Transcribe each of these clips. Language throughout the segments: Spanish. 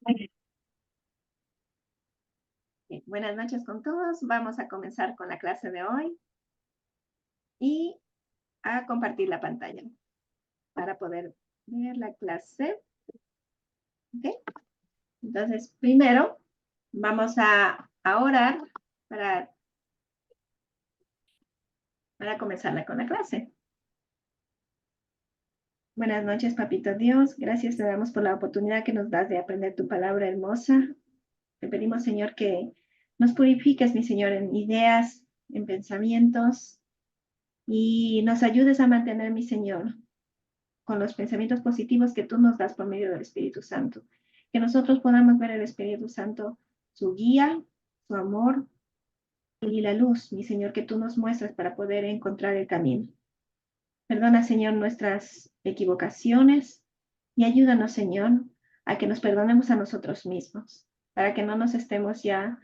Bien, buenas noches con todos. Vamos a comenzar con la clase de hoy y a compartir la pantalla para poder ver la clase. ¿Okay? Entonces, primero vamos a orar para comenzar con la clase. Buenas noches, Papito Dios. Gracias te damos por la oportunidad que nos das de aprender tu palabra hermosa. Te pedimos, Señor, que nos purifiques, mi Señor, en ideas, en pensamientos, y nos ayudes a mantener, mi Señor, con los pensamientos positivos que tú nos das por medio del Espíritu Santo. Que nosotros podamos ver el Espíritu Santo, su guía, su amor y la luz, mi Señor, que tú nos muestras para poder encontrar el camino. Perdona, Señor, nuestras equivocaciones y ayúdanos, Señor, a que nos perdonemos a nosotros mismos, para que no nos estemos ya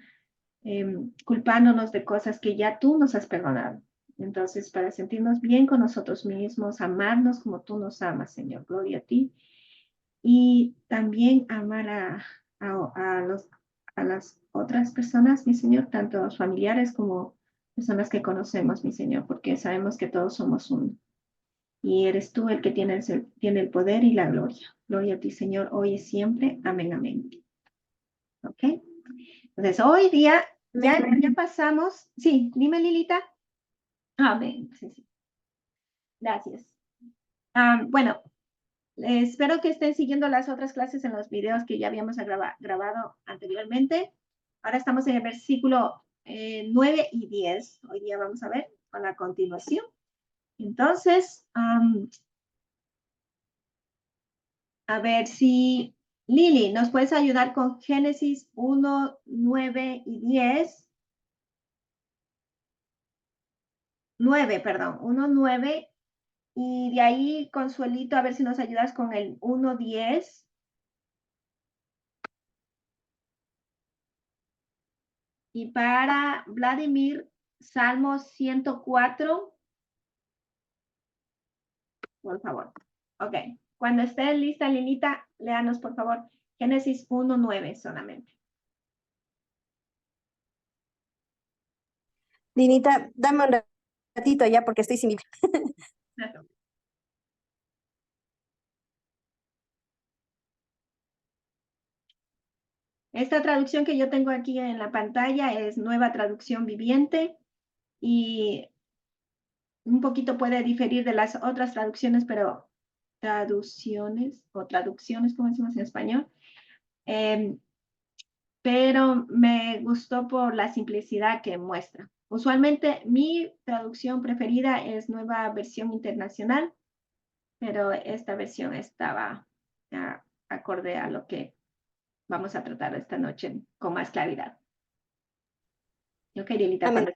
culpándonos de cosas que ya tú nos has perdonado. Entonces, para sentirnos bien con nosotros mismos, amarnos como tú nos amas, Señor, gloria a ti. Y también amar a las otras personas, mi Señor, tanto los familiares como personas que conocemos, mi Señor, porque sabemos que todos somos uno. Y eres tú el que tiene el poder y la gloria. Gloria a ti, Señor, hoy y siempre. Amén, amén. ¿Ok? Entonces, hoy día ya pasamos. Sí, dime, Lilita. Amén. Sí, sí. Gracias. Bueno, espero que estén siguiendo las otras clases en los videos que ya habíamos grabado anteriormente. Ahora estamos en el versículo 9 y 10. Hoy día vamos a ver con la continuación. Entonces, a ver si Lili, ¿nos puedes ayudar con Génesis 1, 9 y 10? 9, perdón, 1, 9. Y de ahí, Consuelito, a ver si nos ayudas con el 1, 10. Y para Vladimir, Salmo 104, por favor. Ok. Cuando esté lista, Lilita, léanos, por favor, Génesis 1, 9 solamente. Dinita, dame un ratito ya porque estoy sin Biblia. Esta traducción que yo tengo aquí en la pantalla es Nueva Traducción Viviente y un poquito puede diferir de las otras traducciones, pero traducciones, como decimos en español, pero me gustó por la simplicidad que muestra. Usualmente mi traducción preferida es Nueva Versión Internacional, pero esta versión estaba acorde a lo que vamos a tratar esta noche con más claridad. Ok, Lilita, Amén.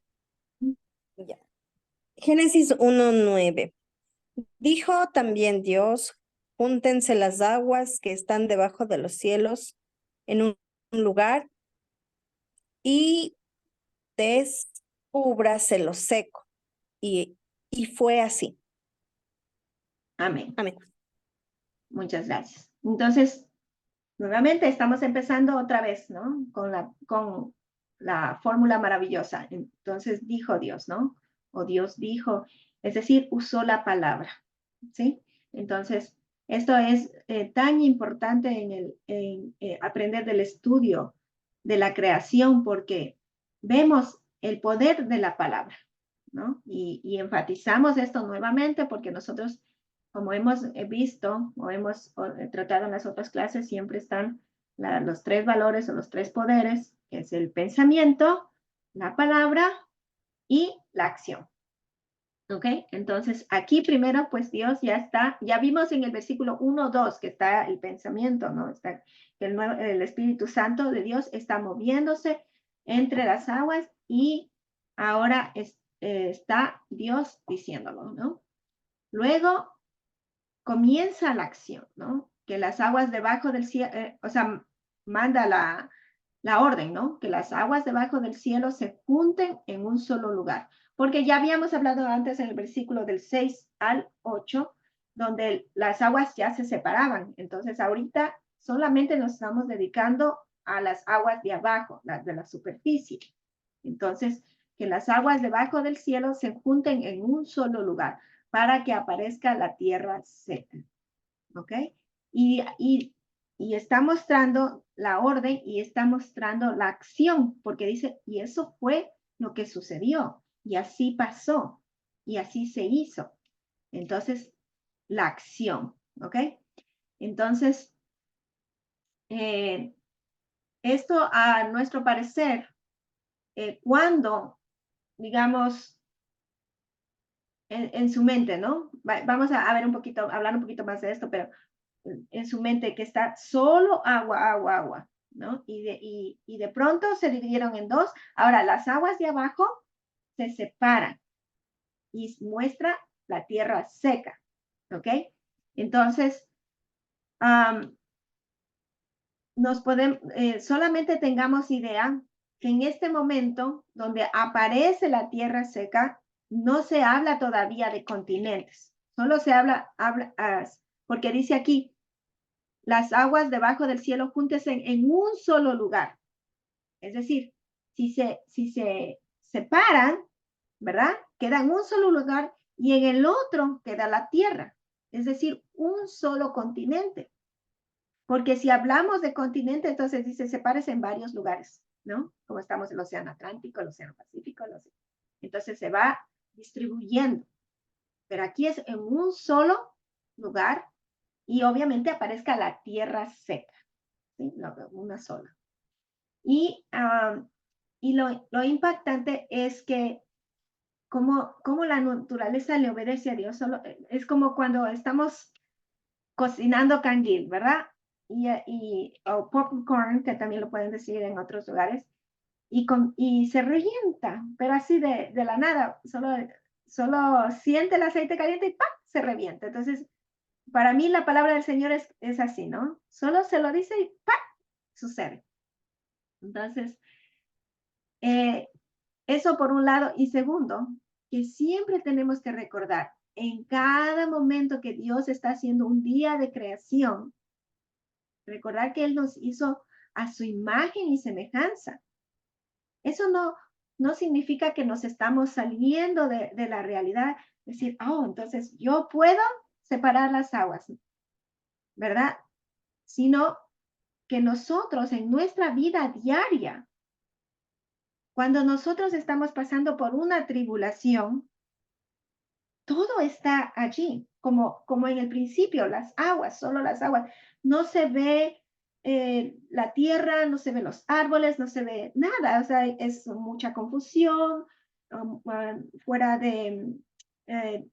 cuando... Ya. Génesis 1:9. Dijo también Dios, júntense las aguas que están debajo de los cielos en un lugar y descúbrase lo seco. Y fue así. Amén. Amén. Muchas gracias. Entonces, nuevamente estamos empezando otra vez, ¿no? Con la fórmula maravillosa. Entonces dijo Dios, ¿no? O Dios dijo, es decir, usó la palabra, ¿sí? Entonces, esto es tan importante en aprender del estudio de la creación porque vemos el poder de la palabra, ¿no? Y enfatizamos esto nuevamente porque nosotros, como hemos visto o hemos tratado en las otras clases, siempre están los tres valores o los tres poderes, que es el pensamiento, la palabra y la acción. ¿Ok? Entonces, aquí primero, pues Dios ya está, ya vimos en el versículo 1, 2 que está el pensamiento, ¿no? Está el Espíritu Santo de Dios está moviéndose entre las aguas y ahora está Dios diciéndolo, ¿no? Luego comienza la acción, ¿no? Que las aguas debajo del cielo, o sea, manda la orden, ¿no? Que las aguas debajo del cielo se junten en un solo lugar. Porque ya habíamos hablado antes en el versículo del 6 al 8, donde las aguas ya se separaban. Entonces, ahorita solamente nos estamos dedicando a las aguas de abajo, las de la superficie. Entonces, que las aguas debajo del cielo se junten en un solo lugar para que aparezca la tierra seca. ¿Ok? Y está mostrando la orden y está mostrando la acción, porque dice, y eso fue lo que sucedió, y así pasó, y así se hizo. Entonces, la acción, ¿ok? Entonces, esto a nuestro parecer, cuando, digamos, en su mente, ¿no? Vamos a ver un poquito, hablar un poquito más de esto, pero en su mente que está solo agua, agua, agua, ¿no? Y de pronto se dividieron en dos. Ahora, las aguas de abajo se separan y muestra la tierra seca, ¿ok? Entonces, nos podemos, solamente tengamos idea que en este momento donde aparece la tierra seca, no se habla todavía de continentes, solo se habla porque dice aquí, las aguas debajo del cielo júntense en un solo lugar. Es decir, si se separan, ¿verdad? Queda en un solo lugar y en el otro queda la tierra. Es decir, un solo continente. Porque si hablamos de continente, entonces dice, sepárese en varios lugares, ¿no? Como estamos en el Océano Atlántico, el Océano Pacífico, entonces se va distribuyendo. Pero aquí es en un solo lugar y obviamente aparezca la tierra seca, ¿sí? Una sola. Y, lo impactante es que como la naturaleza le obedece a Dios, solo, es como cuando estamos cocinando canguil, ¿verdad? O popcorn, que también lo pueden decir en otros lugares, y se revienta, pero así de la nada, solo siente el aceite caliente y ¡pam! Se revienta. Entonces, para mí la palabra del Señor es así, ¿no? Solo se lo dice y ¡pam! Sucede. Entonces, eso por un lado. Y segundo, que siempre tenemos que recordar, en cada momento que Dios está haciendo un día de creación, recordar que Él nos hizo a su imagen y semejanza. Eso no significa que nos estamos saliendo de la realidad, decir, oh, entonces yo puedo separar las aguas, ¿verdad? Sino que nosotros en nuestra vida diaria, cuando nosotros estamos pasando por una tribulación, todo está allí, como en el principio, las aguas, solo las aguas. No se ve la tierra, no se ven los árboles, no se ve nada, o sea, es mucha confusión, fuera de, eh,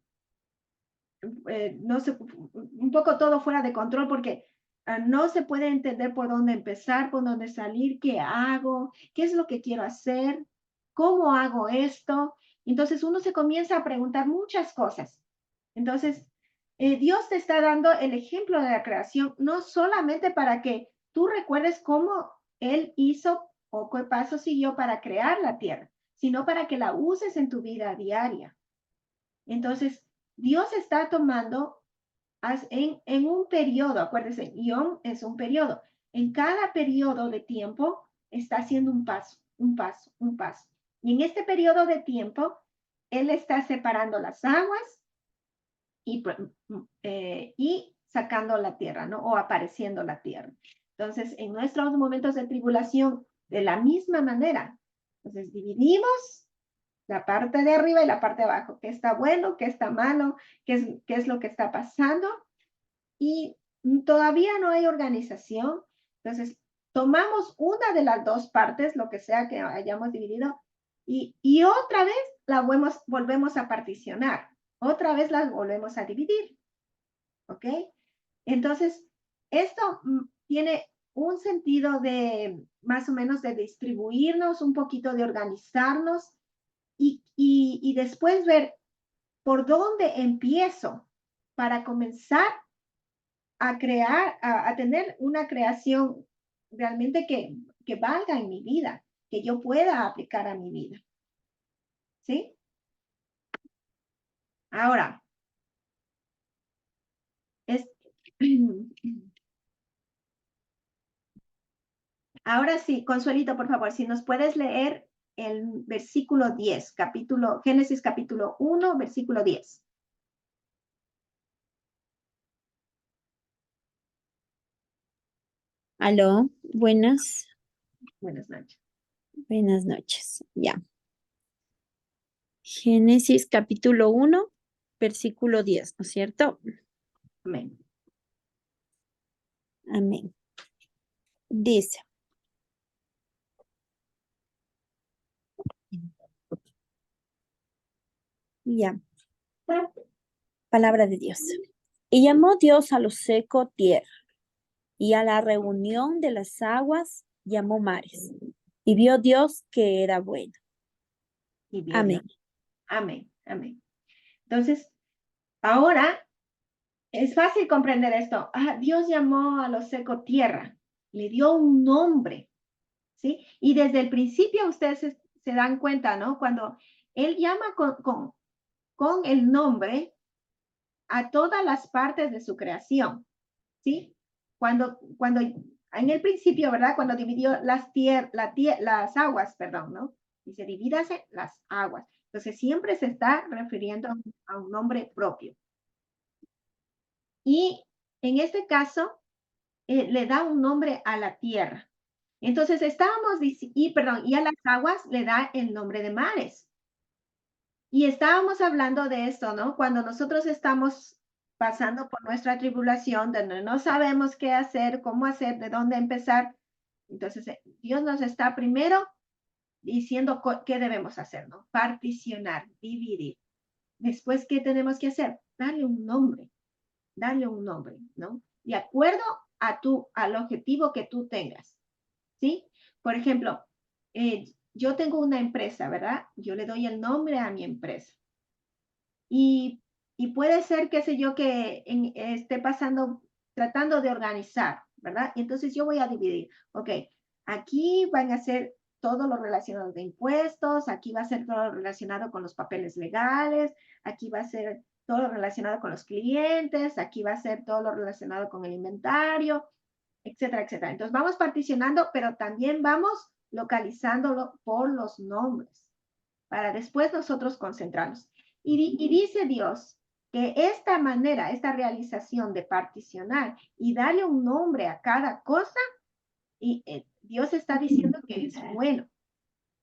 no sé, un poco todo fuera de control porque no se puede entender por dónde empezar, por dónde salir, qué hago, qué es lo que quiero hacer, cómo hago esto. Entonces uno se comienza a preguntar muchas cosas. Entonces, Dios te está dando el ejemplo de la creación, no solamente para que tú recuerdes cómo Él hizo o qué paso siguió para crear la tierra, sino para que la uses en tu vida diaria. Entonces, Dios está tomando en un periodo, acuérdense, Yom es un periodo. En cada periodo de tiempo está haciendo un paso, un paso, un paso. Y en este periodo de tiempo, Él está separando las aguas y sacando la tierra, ¿no? O apareciendo la tierra. Entonces, en nuestros momentos de tribulación, de la misma manera, entonces dividimos la parte de arriba y la parte de abajo, qué está bueno, qué está malo, qué es lo que está pasando. Y todavía no hay organización. Entonces, tomamos una de las dos partes, lo que sea que hayamos dividido, y otra vez la volvemos a particionar. Otra vez las volvemos a dividir. ¿Ok? Entonces, esto tiene un sentido de más o menos de distribuirnos, un poquito de organizarnos y después ver por dónde empiezo para comenzar a crear, a tener una creación realmente que valga en mi vida, que yo pueda aplicar a mi vida. ¿Sí? Ahora, es, Ahora sí, Consuelito, por favor, si nos puedes leer el versículo 10, Génesis capítulo 1, versículo 10. Aló, buenas Buenas noches. Ya. Génesis capítulo 1, versículo 10, ¿no es cierto? Amén. Amén. Dice. Ya. Palabra de Dios. Y llamó Dios a lo seco tierra, y a la reunión de las aguas llamó mares. Y vio Dios que era bueno. Y vio Dios. Amén. Amén, amén. Entonces, ahora es fácil comprender esto. Dios llamó a lo seco tierra, le dio un nombre, ¿sí? Y desde el principio ustedes se dan cuenta, ¿no? Cuando Él llama con el nombre a todas las partes de su creación, ¿sí? Cuando en el principio, ¿verdad? Cuando dividió las aguas, perdón, ¿no? Dice, divídase las aguas. Entonces, siempre se está refiriendo a un nombre propio. Y en este caso, le da un nombre a la tierra. Entonces, y a las aguas le da el nombre de mares. Y estábamos hablando de esto, ¿no? Cuando nosotros estamos pasando por nuestra tribulación, donde no sabemos qué hacer, cómo hacer, de dónde empezar. Entonces, Dios nos está primero diciendo qué debemos hacer, ¿no? Particionar, dividir. Después, ¿qué tenemos que hacer? Darle un nombre, ¿no? De acuerdo al objetivo que tú tengas, ¿sí? Por ejemplo, yo tengo una empresa, ¿verdad? Yo le doy el nombre a mi empresa. Y puede ser, qué sé yo, que esté tratando de organizar, ¿verdad? Y entonces yo voy a dividir, ok, aquí van a ser todo lo relacionado de impuestos, aquí va a ser todo lo relacionado con los papeles legales, aquí va a ser todo lo relacionado con los clientes, aquí va a ser todo lo relacionado con el inventario, etcétera, etcétera. Entonces vamos particionando, pero también vamos localizándolo por los nombres para después nosotros concentrarnos. Y dice Dios que esta manera, esta realización de particionar y darle un nombre a cada cosa, y Dios está diciendo que es bueno,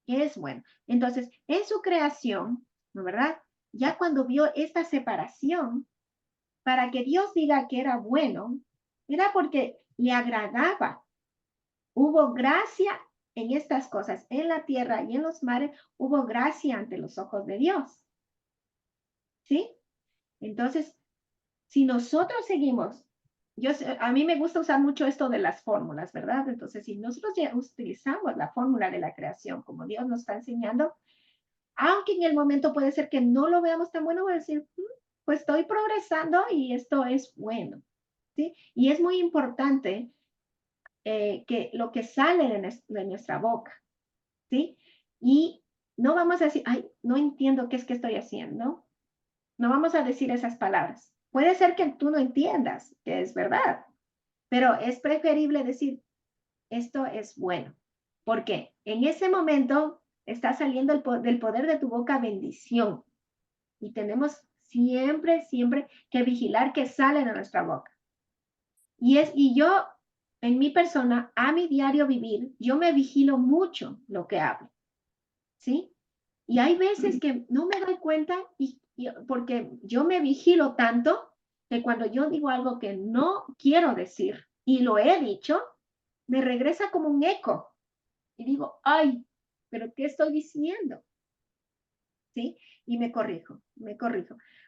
que es bueno. Entonces, en su creación, ¿no verdad? Ya cuando vio esta separación, para que Dios diga que era bueno, era porque le agradaba. Hubo gracia en estas cosas, en la tierra y en los mares, hubo gracia ante los ojos de Dios. ¿Sí? Entonces, si nosotros seguimos, a mí me gusta usar mucho esto de las fórmulas, ¿verdad? Entonces, si nosotros ya utilizamos la fórmula de la creación, como Dios nos está enseñando, aunque en el momento puede ser que no lo veamos tan bueno, voy a decir, pues estoy progresando y esto es bueno, ¿sí? Y es muy importante que lo que sale de nuestra boca, ¿sí? Y no vamos a decir, ay, no entiendo qué es que estoy haciendo. No vamos a decir esas palabras. Puede ser que tú no entiendas que es verdad, pero es preferible decir, esto es bueno, porque en ese momento está saliendo del poder de tu boca bendición y tenemos siempre que vigilar que sale de nuestra boca. Y yo, en mi persona, a mi diario vivir, yo me vigilo mucho lo que hablo, ¿sí? Y hay veces que no me doy cuenta porque yo me vigilo tanto que cuando yo digo algo que no quiero decir y lo he dicho, me regresa como un eco y digo, ay, pero ¿qué estoy diciendo? ¿Sí? Y me corrijo.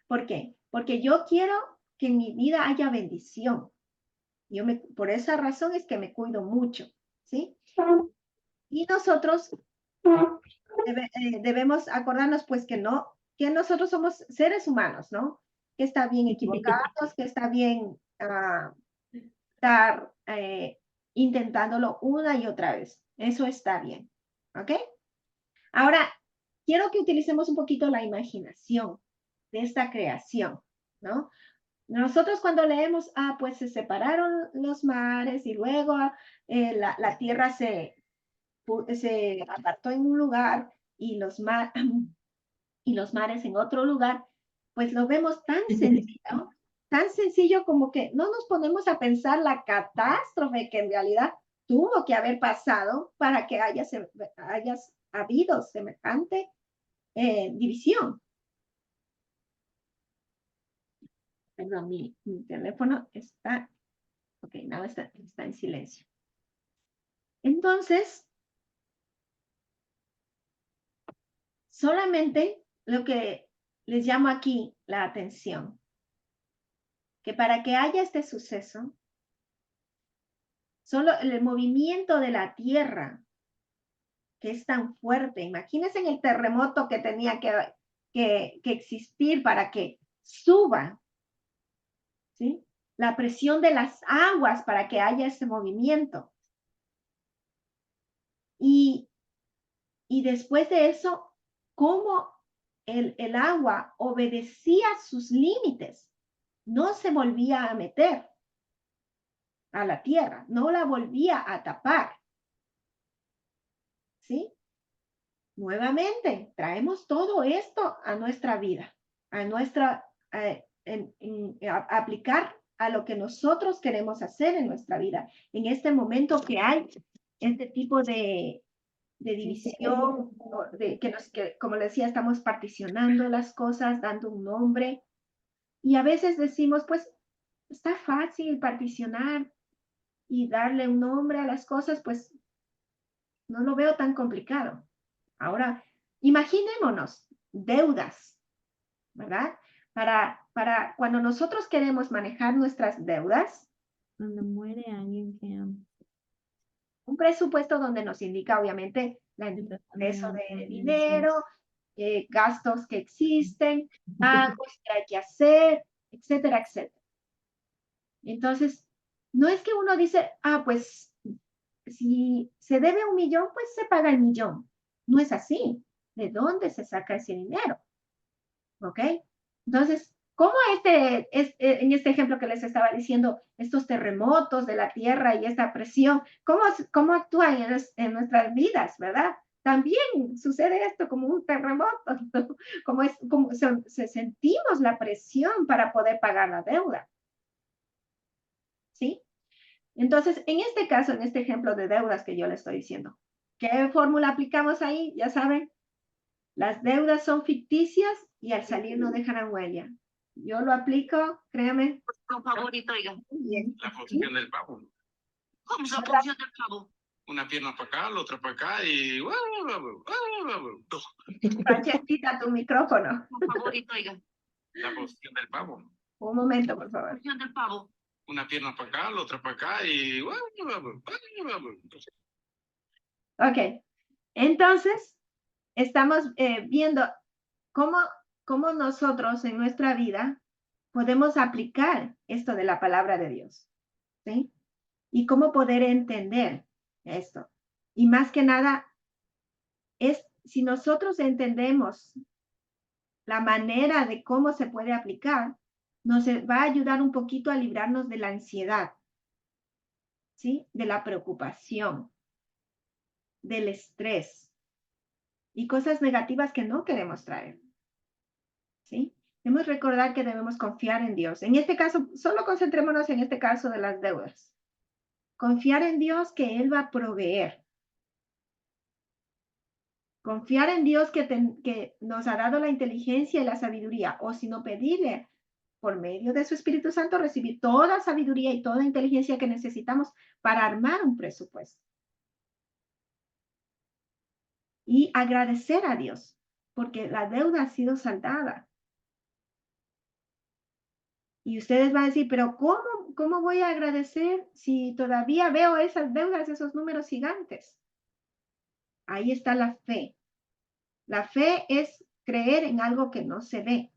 ¿Por qué? Porque yo quiero que en mi vida haya bendición. Por esa razón es que me cuido mucho, ¿sí? Y nosotros debemos acordarnos pues que nosotros somos seres humanos, ¿no? Que está bien equivocarnos, que está bien estar intentándolo una y otra vez. Eso está bien, ¿ok? Ahora, quiero que utilicemos un poquito la imaginación de esta creación, ¿no? Nosotros cuando leemos, pues se separaron los mares y luego la tierra se apartó en un lugar y y los mares en otro lugar, pues lo vemos tan sencillo como que no nos ponemos a pensar la catástrofe que en realidad tuvo que haber pasado para que haya habido semejante división. Perdón, mi teléfono está, ok, no, está en silencio. Entonces, solamente lo que les llamo aquí la atención, que para que haya este suceso, solo el movimiento de la tierra, que es tan fuerte, imagínense en el terremoto que tenía que existir para que suba, ¿sí? La presión de las aguas para que haya ese movimiento. Y después de eso, cómo el agua obedecía sus límites, no se volvía a meter a la tierra, no la volvía a tapar. ¿Sí? Nuevamente, traemos todo esto a nuestra vida, a nuestra, aplicar a lo que nosotros queremos hacer en nuestra vida. En este momento que hay este tipo de división, que como les decía, estamos particionando las cosas, dando un nombre. Y a veces decimos, pues, está fácil particionar y darle un nombre a las cosas, pues, no lo veo tan complicado. Ahora, imaginémonos deudas, ¿verdad? Para cuando nosotros queremos manejar nuestras deudas, Cuando muere alguien que ama. un presupuesto donde nos indica obviamente el ingreso de dinero, gastos que existen, pagos que hay que hacer, etcétera, etcétera. Entonces, no es que uno dice, pues si se debe 1 millón, pues se paga el millón. No es así. ¿De dónde se saca ese dinero? ¿Ok? Entonces, ¿cómo en este ejemplo que les estaba diciendo, estos terremotos de la tierra y esta presión, cómo actúan en nuestras vidas, verdad? También sucede esto como un terremoto, ¿no? como sentimos la presión para poder pagar la deuda. ¿Sí? Entonces, en este caso, en este ejemplo de deudas que yo le estoy diciendo, ¿qué fórmula aplicamos ahí? Ya saben, las deudas son ficticias y al salir no dejarán huella. Yo lo aplico, créame. Por favorito, oiga. Bien. La posición del pavo. ¿Cómo es la posición del pavo? Una pierna para acá, la otra para acá y... Francesquita, tu micrófono. Por favorito, oiga. La posición del pavo. Un momento, por La favor. posición del pavo. Una pierna para acá, la otra para acá y... Ok. Entonces, estamos viendo cómo nosotros en nuestra vida podemos aplicar esto de la palabra de Dios. ¿Sí? Y cómo poder entender esto. Y más que nada, si nosotros entendemos la manera de cómo se puede aplicar, nos va a ayudar un poquito a librarnos de la ansiedad, ¿sí? De la preocupación, del estrés y cosas negativas que no queremos traer, ¿sí? Debemos recordar que debemos confiar en Dios. En este caso, solo concentrémonos en este caso de las deudas. Confiar en Dios que Él va a proveer. Confiar en Dios que nos ha dado la inteligencia y la sabiduría, o si no pedirle por medio de su Espíritu Santo, recibir toda sabiduría y toda inteligencia que necesitamos para armar un presupuesto. Y agradecer a Dios, porque la deuda ha sido saldada. Y ustedes van a decir, pero ¿cómo voy a agradecer si todavía veo esas deudas, esos números gigantes? Ahí está la fe. La fe es creer en algo que no se ve.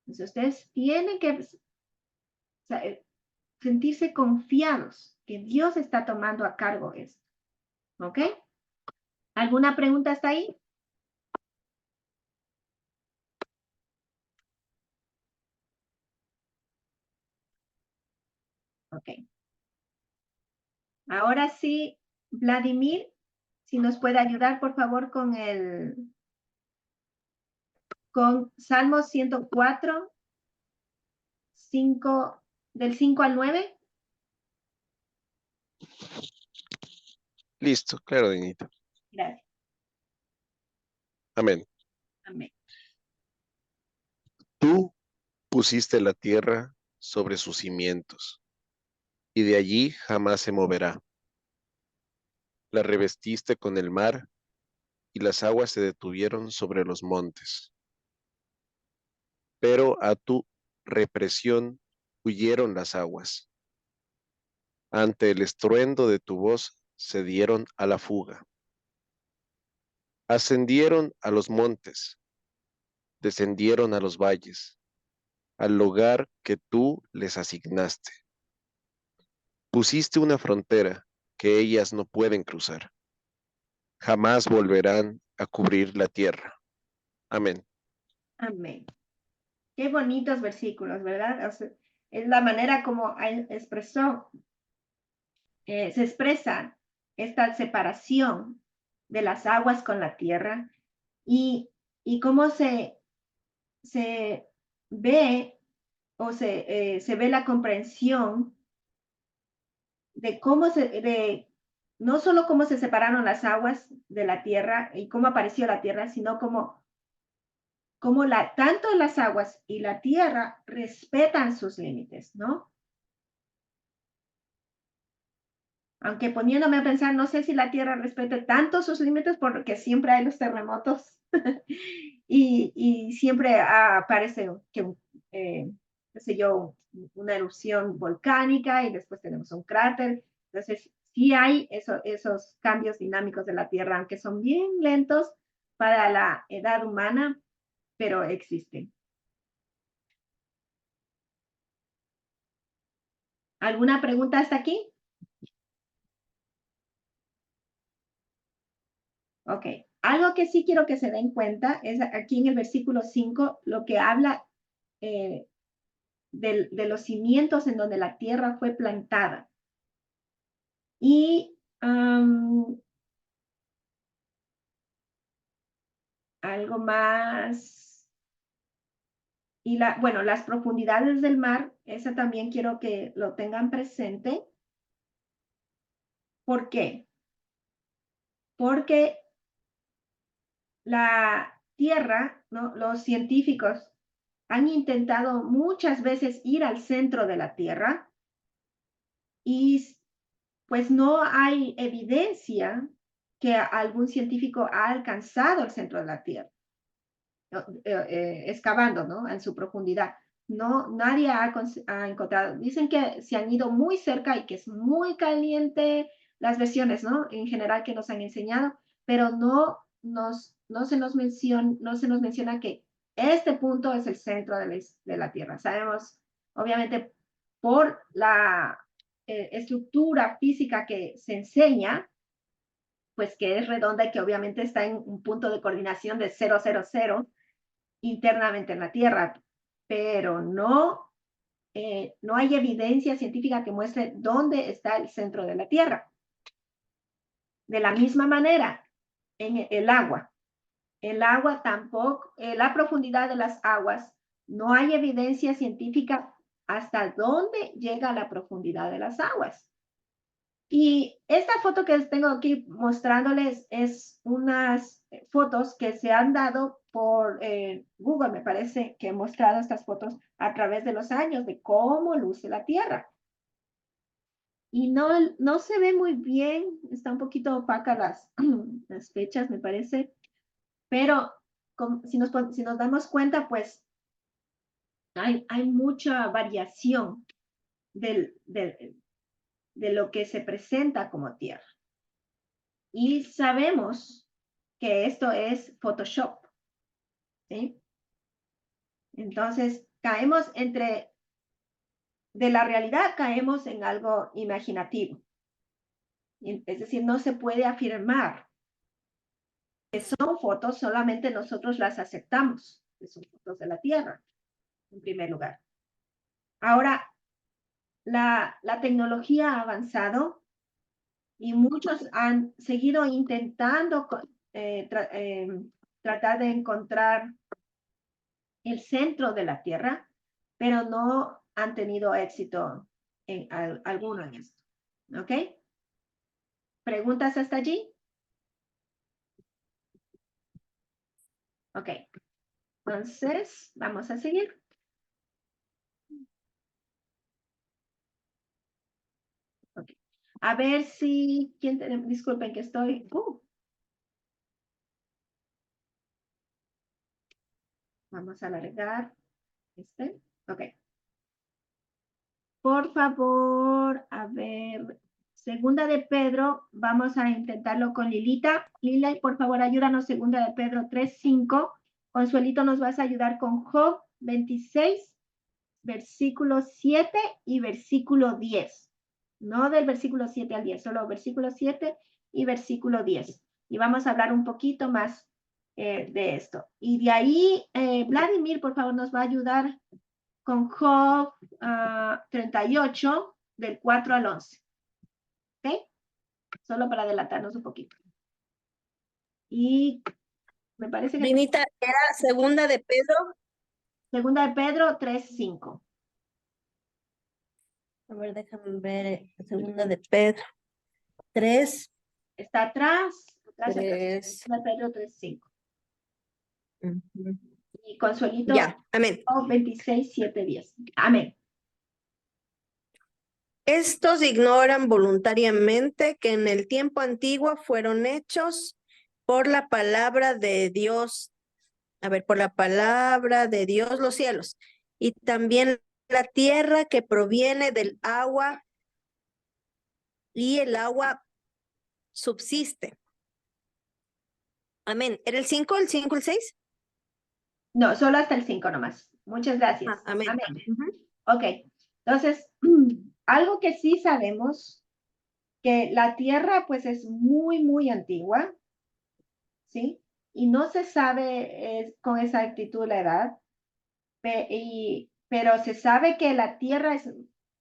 Entonces, ustedes tienen que sentirse confiados que Dios está tomando a cargo esto. ¿Ok? ¿Alguna pregunta hasta ahí? Ok. Ahora sí, Vladimir, si nos puede ayudar, por favor, con Salmo 104, 5, del 5 al 9. Listo, claro, Dinita. Gracias. Amén. Amén. Tú pusiste la tierra sobre sus cimientos, y de allí jamás se moverá. La revestiste con el mar, y las aguas se detuvieron sobre los montes. Pero a tu represión huyeron las aguas. Ante el estruendo de tu voz se dieron a la fuga. Ascendieron a los montes, descendieron a los valles, al lugar que tú les asignaste. Pusiste una frontera que ellas no pueden cruzar. Jamás volverán a cubrir la tierra. Amén. Amén. Qué bonitos versículos, ¿verdad? O sea, es la manera como él expresó, se expresa esta separación de las aguas con la tierra y cómo se ve o se ve la comprensión de no solo cómo se separaron las aguas de la tierra y cómo apareció la tierra, sino como tanto las aguas y la tierra respetan sus límites, ¿no? Aunque poniéndome a pensar, no sé si la tierra respete tanto sus límites porque siempre hay los terremotos y siempre aparece qué sé yo, una erupción volcánica y después tenemos un cráter. Entonces, sí hay esos cambios dinámicos de la tierra, aunque son bien lentos para la edad humana, pero existen. ¿Alguna pregunta hasta aquí? Ok. Algo que sí quiero que se den cuenta es aquí en el versículo 5, lo que habla de los cimientos en donde la tierra fue plantada. Y algo más. Y bueno, las profundidades del mar, esa también quiero que lo tengan presente. ¿Por qué? Porque la tierra, ¿no? Los científicos han intentado muchas veces ir al centro de la tierra y pues no hay evidencia que algún científico ha alcanzado el centro de la tierra, excavando, ¿no? En su profundidad. No, nadie ha encontrado. Dicen que se han ido muy cerca y que es muy caliente las versiones, ¿no? En general que nos han enseñado, pero no se nos menciona que este punto es el centro de la Tierra. Sabemos, obviamente, por la estructura física que se enseña, pues que es redonda y que obviamente está en un punto de coordinación de 0,00 internamente en la Tierra, pero no hay evidencia científica que muestre dónde está el centro de la Tierra. De la misma manera, en el agua. El agua tampoco, la profundidad de las aguas, no hay evidencia científica hasta dónde llega la profundidad de las aguas. Y esta foto que tengo aquí mostrándoles es unas fotos que se han dado por Google, me parece que he mostrado estas fotos a través de los años de cómo luce la Tierra. Y no se ve muy bien, está un poquito opaca las fechas, me parece, pero si nos damos cuenta, pues hay mucha variación de lo que se presenta como Tierra. Y sabemos que esto es Photoshop, ¿sí? Entonces, de la realidad caemos en algo imaginativo. Es decir, no se puede afirmar que son fotos, solamente nosotros las aceptamos, que son fotos de la Tierra, en primer lugar. Ahora, la tecnología ha avanzado y muchos han seguido intentando tratar de encontrar el centro de la Tierra, pero no han tenido éxito en alguno en esto. ¿Ok? ¿Preguntas hasta allí? Ok. Entonces, vamos a seguir. Okay. A ver si, disculpen que estoy, vamos a alargar este, ok. Por favor, a ver, segunda de Pedro, vamos a intentarlo con Lilita. Lila, por favor, ayúdanos, segunda de Pedro 3:5. Consuelito, nos vas a ayudar con Job 26, versículo 7 y versículo 10. No del versículo 7 al 10, solo versículo 7 y versículo 10. Y vamos a hablar un poquito más de esto. Y de ahí, Vladimir, por favor, nos va a ayudar con Job 38, del 4 al 11. ¿Ok? Solo para adelantarnos un poquito. Y me parece que... Vinita, era segunda de Pedro. Segunda de Pedro 3:5. A ver, déjame ver. Segunda de Pedro 3. Está atrás. Tres. Segunda de Pedro 3:5. Ujú. Y Consuelito, Ya, amén. 26, 7, 10. Amén. Estos ignoran voluntariamente que en el tiempo antiguo fueron hechos por la palabra de Dios. A ver, por la palabra de Dios los cielos y también la tierra que proviene del agua y el agua subsiste. Amén. ¿Era el 5, el 5, el 6? No, solo hasta el 5 nomás. Muchas gracias. Amén. Amén. Ujú. Ok. Entonces, algo que sí sabemos, que la Tierra pues es muy, muy antigua, ¿sí? Y no se sabe con exactitud la edad, pero se sabe que la Tierra es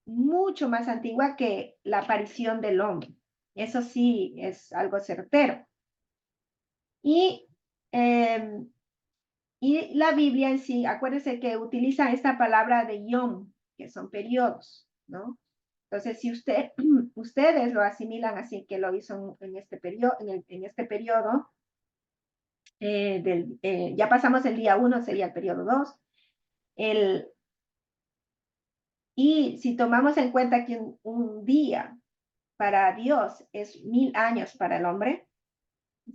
mucho más antigua que la aparición del hombre. Eso sí es algo certero. Y, y la Biblia en sí, acuérdense que utiliza esta palabra de yom, que son periodos, ¿no? Entonces, si ustedes lo asimilan así, que lo hizo en este periodo, en este periodo, ya pasamos el día 1, sería el periodo 2. Y si tomamos en cuenta que un día para Dios es 1000 años para el hombre,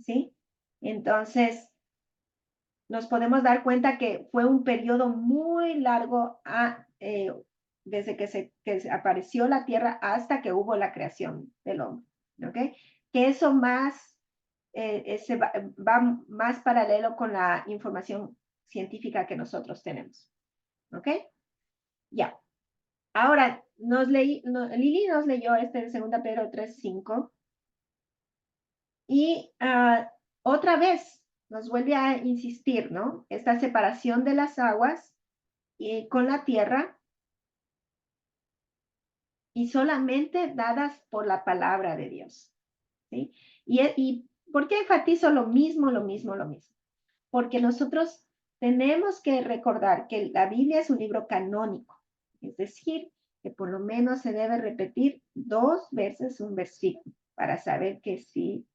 ¿sí? Entonces, nos podemos dar cuenta que fue un periodo muy largo desde que apareció la tierra hasta que hubo la creación del hombre, ¿ok? Que eso más va más paralelo con la información científica que nosotros tenemos, ¿ok? Ya. Ahora, Lili nos leyó este de 2 Pedro 3:5 y otra vez nos vuelve a insistir, ¿no? Esta separación de las aguas con la tierra y solamente dadas por la palabra de Dios, ¿sí? ¿Y por qué enfatizo lo mismo? Porque nosotros tenemos que recordar que la Biblia es un libro canónico, es decir, que por lo menos se debe repetir 2 veces un versículo para saber que sí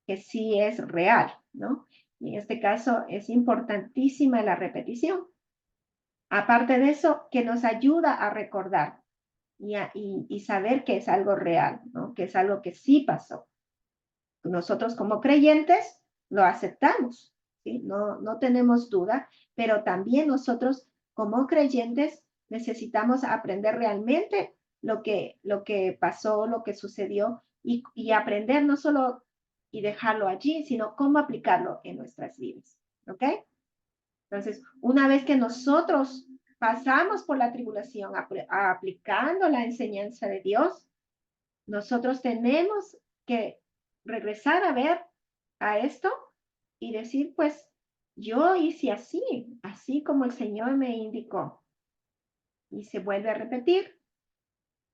es real, ¿no? Y en este caso es importantísima la repetición. Aparte de eso, que nos ayuda a recordar y saber que es algo real, ¿no? Que es algo que sí pasó. Nosotros como creyentes lo aceptamos, ¿sí? No tenemos duda, pero también nosotros como creyentes necesitamos aprender realmente lo que pasó, lo que sucedió y aprender no solo y dejarlo allí, sino cómo aplicarlo en nuestras vidas, ¿ok? Entonces, una vez que nosotros pasamos por la tribulación aplicando la enseñanza de Dios, nosotros tenemos que regresar a ver a esto y decir, pues, yo hice así como el Señor me indicó. Y se vuelve a repetir.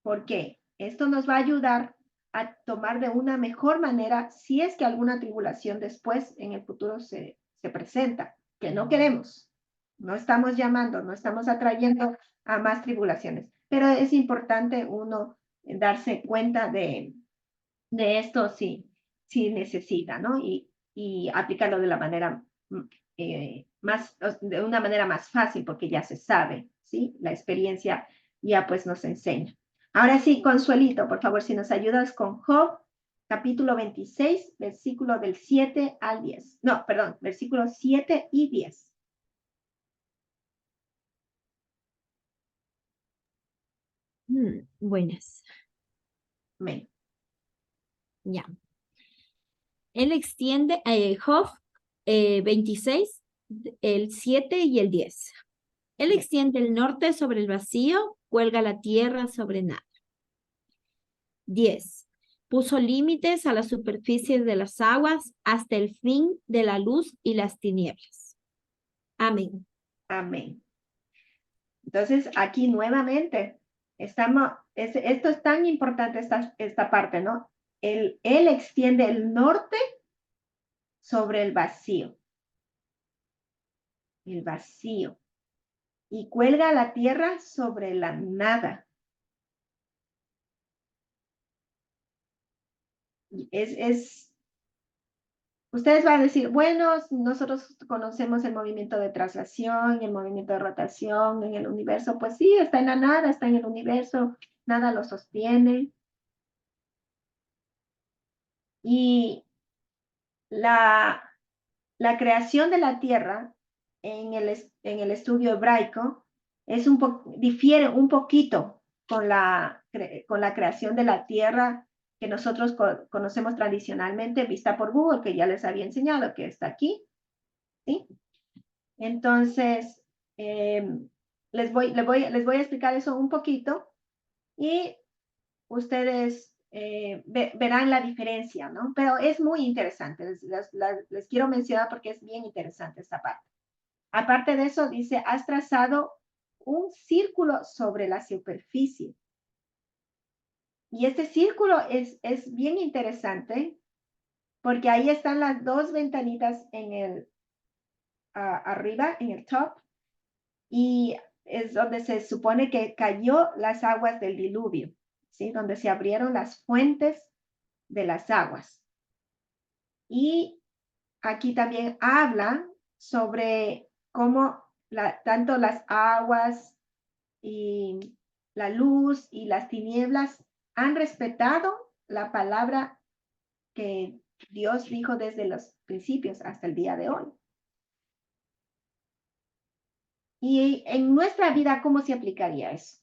¿Por qué? Esto nos va a ayudar a tomar de una mejor manera si es que alguna tribulación después en el futuro se presenta, que no queremos. No estamos llamando, no estamos atrayendo a más tribulaciones, pero es importante uno darse cuenta de esto si necesita, ¿no? Y aplicarlo de la manera de una manera más fácil porque ya se sabe, ¿sí? La experiencia ya pues nos enseña. Ahora sí, Consuelito, por favor, si nos ayudas con Job, capítulo 26, versículo del 7 al 10. No, perdón, versículos 7 y 10. Buenas. Amén. Ya. Él extiende Job 26, el 7 y el 10. Él extiende el norte sobre el vacío, cuelga la tierra sobre nada. 10. Puso límites a la superficie de las aguas hasta el fin de la luz y las tinieblas. Amén. Amén. Entonces, aquí nuevamente, esto es tan importante, esta parte, ¿no? Él extiende el norte sobre el vacío. El vacío. Y cuelga la tierra sobre la nada. Ustedes van a decir, bueno, nosotros conocemos el movimiento de traslación, el movimiento de rotación en el universo. Pues sí, está en la nada, está en el universo, nada lo sostiene. Y la creación de la tierra en el estudio hebraico difiere un poquito con la creación de la tierra que nosotros conocemos tradicionalmente, vista por Google, que ya les había enseñado, que está aquí, ¿sí? Entonces, les voy a explicar eso un poquito y ustedes verán la diferencia, ¿no? Pero es muy interesante, les quiero mencionar porque es bien interesante esta parte. Aparte de eso, dice, has trazado un círculo sobre la superficie. Y este círculo es bien interesante porque ahí están las dos ventanitas arriba, en el top, y es donde se supone que cayó las aguas del diluvio, ¿sí? Donde se abrieron las fuentes de las aguas. Y aquí también habla sobre cómo tanto las aguas y la luz y las tinieblas han respetado la palabra que Dios dijo desde los principios hasta el día de hoy. Y en nuestra vida, ¿cómo se aplicaría eso?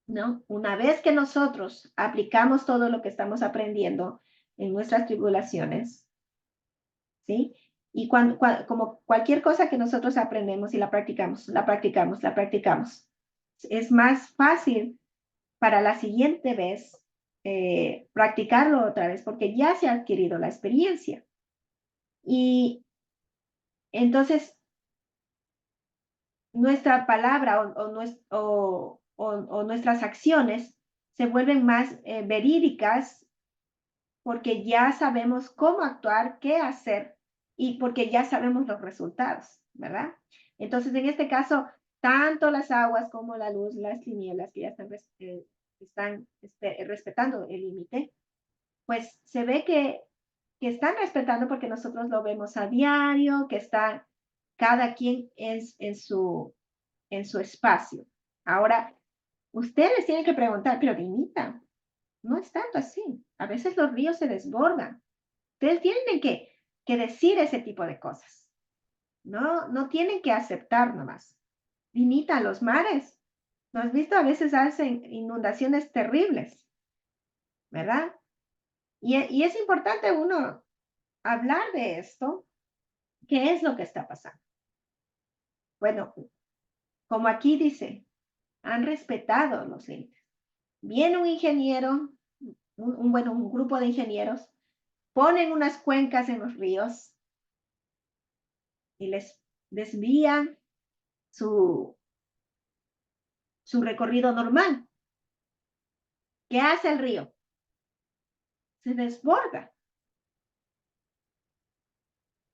¿No? Una vez que nosotros aplicamos todo lo que estamos aprendiendo en nuestras tribulaciones, ¿sí? Y como cualquier cosa que nosotros aprendemos y la practicamos, es más fácil para la siguiente vez practicarlo otra vez porque ya se ha adquirido la experiencia. Y entonces, nuestra palabra o nuestras acciones se vuelven más verídicas porque ya sabemos cómo actuar, qué hacer y porque ya sabemos los resultados, ¿verdad? Entonces, en este caso, tanto las aguas como la luz, las tinieblas que ya están respetando el límite, pues se ve que están respetando porque nosotros lo vemos a diario, que está cada quien es en su espacio. Ahora, ustedes tienen que preguntar, pero Dinita, no es tanto así. A veces los ríos se desbordan. Ustedes tienen que decir ese tipo de cosas. No tienen que aceptar nomás. Dinita, los mares, ¿no has visto? A veces hacen inundaciones terribles, ¿verdad? Y es importante uno hablar de esto. ¿Qué es lo que está pasando? Bueno, como aquí dice, han respetado los límites. Viene un ingeniero, un grupo de ingenieros, ponen unas cuencas en los ríos y les desvían su recorrido normal. ¿Qué hace el río? Se desborda.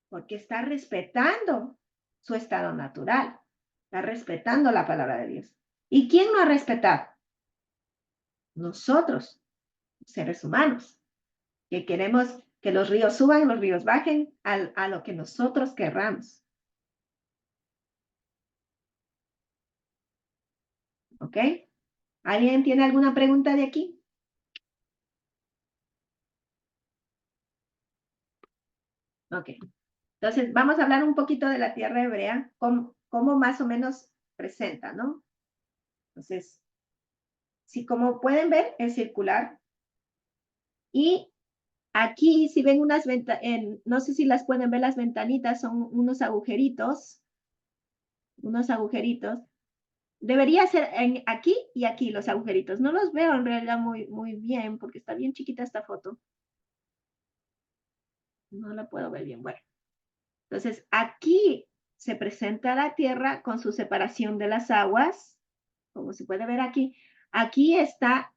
Porque está respetando su estado natural. Está respetando la palabra de Dios. ¿Y quién no ha respetado? Nosotros, seres humanos, que queremos que los ríos suban, los ríos bajen a lo que nosotros querramos. ¿Ok? ¿Alguien tiene alguna pregunta de aquí? Ok. Entonces, vamos a hablar un poquito de la tierra hebrea, cómo más o menos presenta, ¿no? Entonces, si como pueden ver, es circular. Y aquí, si ven unas ventanas, no sé si las pueden ver las ventanitas, son unos agujeritos. Debería ser aquí y aquí los agujeritos. No los veo en realidad muy bien porque está bien chiquita esta foto. No la puedo ver bien. Bueno, entonces aquí se presenta la tierra con su separación de las aguas, como se puede ver aquí. Aquí está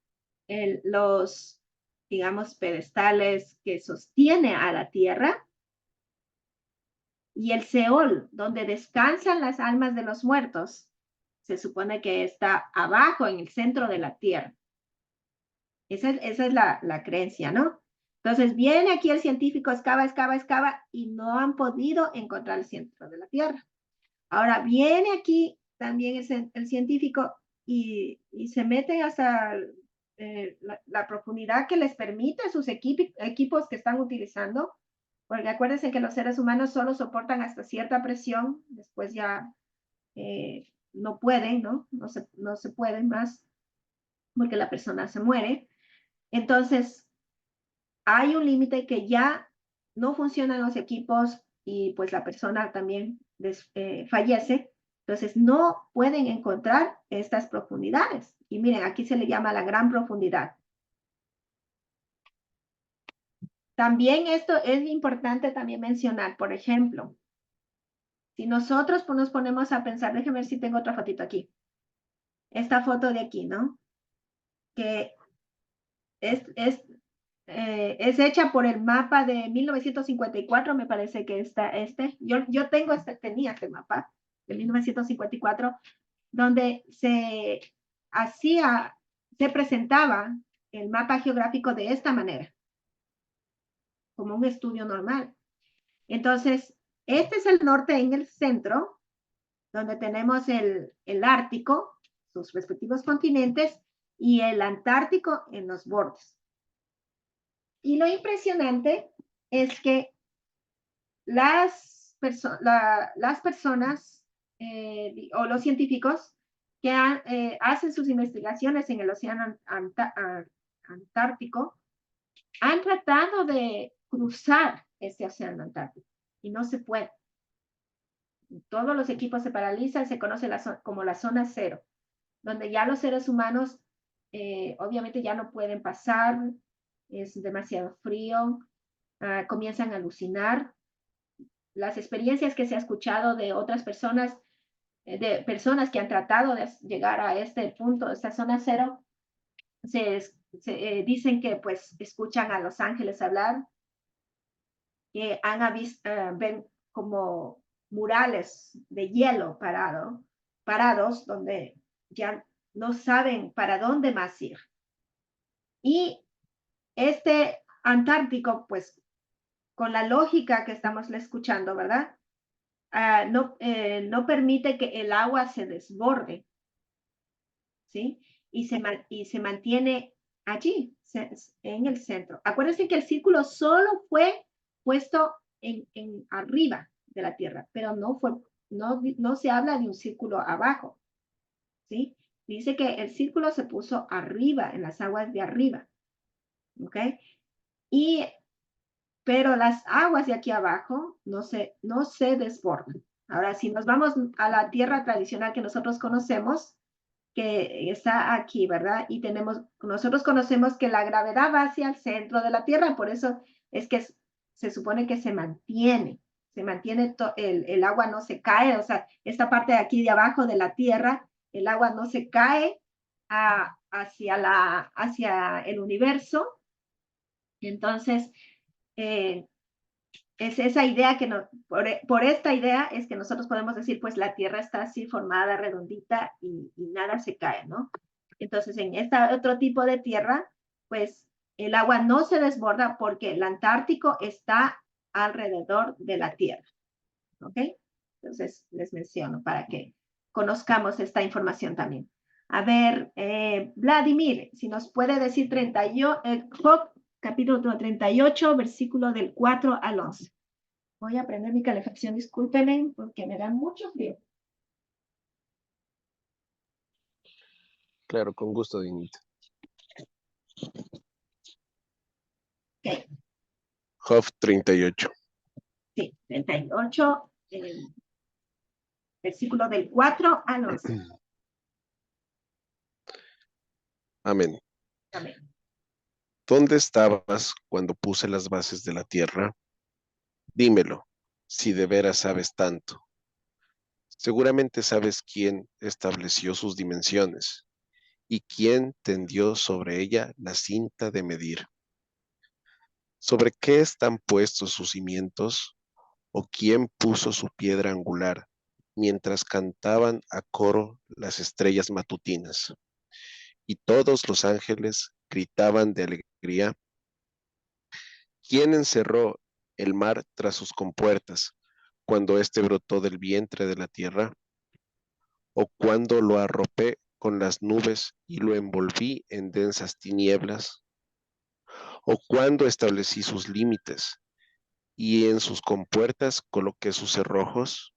los, digamos, pedestales que sostiene a la tierra. Y el Seol, donde descansan las almas de los muertos, se supone que está abajo, en el centro de la tierra. Esa es la creencia, ¿no? Entonces viene aquí el científico, excava y no han podido encontrar el centro de la tierra. Ahora viene aquí también el científico y se mete hasta la profundidad que les permite sus equipos que están utilizando, porque acuérdense que los seres humanos solo soportan hasta cierta presión, después ya no pueden, ¿no? No se pueden más porque la persona se muere. Entonces, hay un límite que ya no funcionan los equipos y pues la persona también fallece. Entonces, no pueden encontrar estas profundidades. Y miren, aquí se le llama la gran profundidad. También esto es importante también mencionar, por ejemplo, si nosotros nos ponemos a pensar, déjenme ver si tengo otra fotito aquí. Esta foto de aquí, ¿no? Que es hecha por el mapa de 1954, me parece que está yo tenía este mapa de 1954, donde se presentaba el mapa geográfico de esta manera, como un estudio normal. Entonces, este es el norte en el centro, donde tenemos el Ártico, sus respectivos continentes, y el Antártico en los bordes. Y lo impresionante es que las personas o los científicos que hacen sus investigaciones en el océano Antártico han tratado de cruzar este océano Antártico y no se puede. Todos los equipos se paralizan, se conoce como la zona cero, donde ya los seres humanos obviamente ya no pueden pasar, es demasiado frío, comienzan a alucinar. Las experiencias que se ha escuchado de otras personas, de personas que han tratado de llegar a este punto, esta zona cero, dicen que pues escuchan a los ángeles hablar, que ven como murales de hielo parados, donde ya no saben para dónde más ir. Y este Antártico, pues, con la lógica que estamos escuchando, ¿verdad? No permite que el agua se desborde, ¿sí? Y se mantiene allí, en el centro. Acuérdense que el círculo solo fue puesto en arriba de la Tierra, pero no se habla de un círculo abajo, ¿sí? Dice que el círculo se puso arriba, en las aguas de arriba, ¿ok? Pero las aguas de aquí abajo no se desbordan. Ahora, si nos vamos a la tierra tradicional que nosotros conocemos, que está aquí, ¿verdad? Y nosotros conocemos que la gravedad va hacia el centro de la tierra, por eso es que se supone que se mantiene el agua no se cae, o sea, esta parte de aquí de abajo de la tierra, el agua no se cae hacia el universo. Entonces, es esa idea que por esta idea es que nosotros podemos decir, pues la Tierra está así formada, redondita y nada se cae, ¿no? Entonces, en este otro tipo de tierra, pues el agua no se desborda porque el Antártico está alrededor de la Tierra, ¿ok? Entonces, les menciono para que conozcamos esta información también. A ver, Vladimir, si nos puede decir Job, capítulo 38, versículo del 4 al 11. Voy a prender mi calefacción, discúlpenme, porque me da mucho frío. Claro, con gusto, Dinita. Ok, Job 38. sí, 38, versículo del 4 al 11. Amén. Amén. ¿Dónde estabas cuando puse las bases de la tierra? Dímelo, si de veras sabes tanto. Seguramente sabes quién estableció sus dimensiones y quién tendió sobre ella la cinta de medir. ¿Sobre qué están puestos sus cimientos? ¿O quién puso su piedra angular mientras cantaban a coro las estrellas matutinas? Y todos los ángeles gritaban de alegría. ¿Quién encerró el mar tras sus compuertas cuando éste brotó del vientre de la tierra? ¿O cuando lo arropé con las nubes y lo envolví en densas tinieblas? ¿O cuando establecí sus límites y en sus compuertas coloqué sus cerrojos?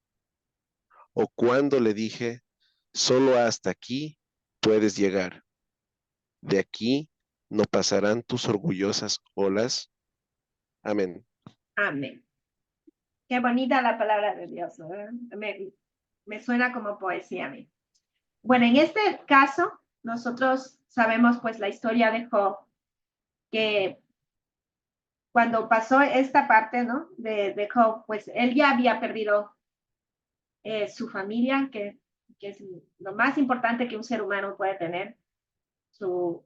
¿O cuando le dije, solo hasta aquí puedes llegar? De aquí no pasarán tus orgullosas olas. Amén. Amén. Qué bonita la palabra de Dios, ¿no? Me suena como poesía a mí. Bueno, en este caso, nosotros sabemos pues la historia de Job, que cuando pasó esta parte, ¿no? De Job, pues él ya había perdido su familia, que es lo más importante que un ser humano puede tener, su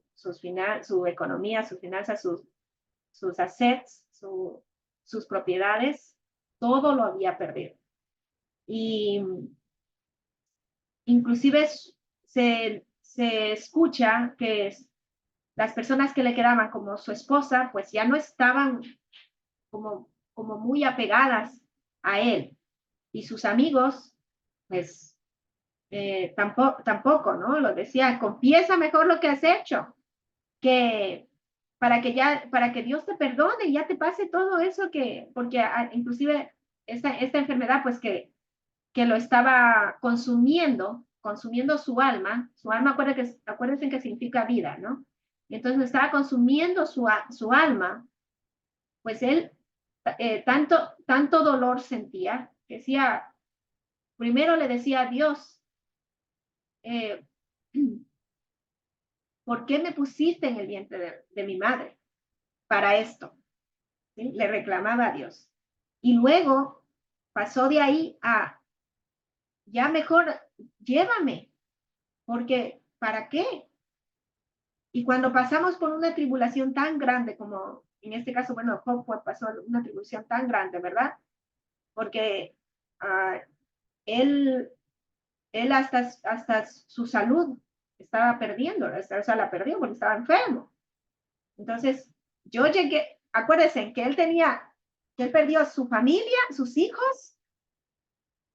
economía, sus finanzas, sus assets, sus propiedades, todo lo había perdido. Y inclusive se escucha que las personas que le quedaban como su esposa, pues ya no estaban como muy apegadas a él. Y sus amigos, pues tampoco, ¿no? Lo decía, confiesa mejor lo que has hecho, que para que Dios te perdone y ya te pase todo eso porque inclusive esta enfermedad, pues que lo estaba consumiendo su alma, acuérdense que significa vida, ¿no? Entonces estaba consumiendo su alma, pues él tanto dolor sentía, que decía, primero le decía a Dios, ¿por qué me pusiste en el vientre de mi madre para esto? ¿Sí? Le reclamaba a Dios. Y luego pasó de ahí a, ya mejor llévame, porque ¿para qué? Y cuando pasamos por una tribulación tan grande como en este caso, bueno, Job pasó una tribulación tan grande, ¿verdad? Porque él hasta su salud estaba perdiendo, o sea, la perdió porque estaba enfermo. Entonces, yo llegué, acuérdense que él perdió su familia, sus hijos,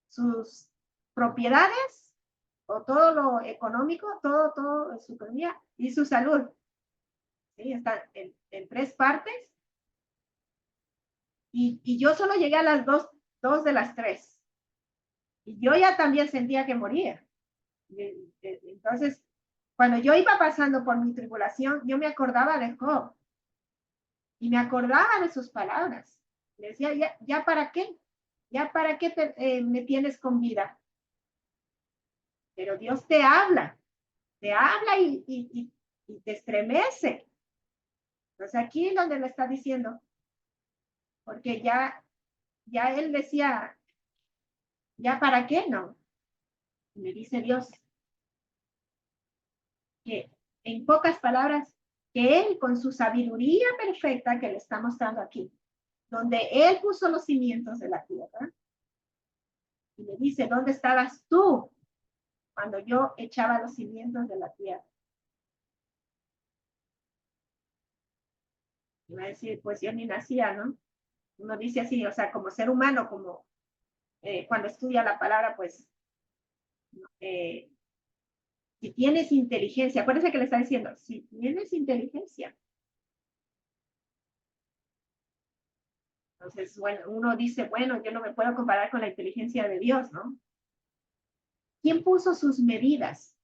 sus propiedades, o todo lo económico, todo su economía y su salud. ¿Sí? Está en tres partes. Y yo solo llegué a las dos de las tres. Y yo ya también sentía que moría. Entonces, cuando yo iba pasando por mi tribulación, yo me acordaba de Job. Y me acordaba de sus palabras. Le decía, ¿ya para qué? ¿Ya para qué me tienes con vida? Pero Dios te habla y te estremece. Entonces aquí es donde le está diciendo, porque ya él decía, ¿ya para qué no? Y me dice Dios, que, en pocas palabras, que Él con su sabiduría perfecta que le está mostrando aquí, donde Él puso los cimientos de la tierra, y le dice, ¿dónde estabas tú cuando yo echaba los cimientos de la tierra? Y va a decir, pues yo ni nacía, ¿no? Uno dice así, o sea, como ser humano, como cuando estudia la palabra, pues, si tienes inteligencia, acuérdense que le está diciendo, si tienes inteligencia. Entonces, bueno, uno dice, bueno, yo no me puedo comparar con la inteligencia de Dios, ¿no? ¿Quién puso sus medidas?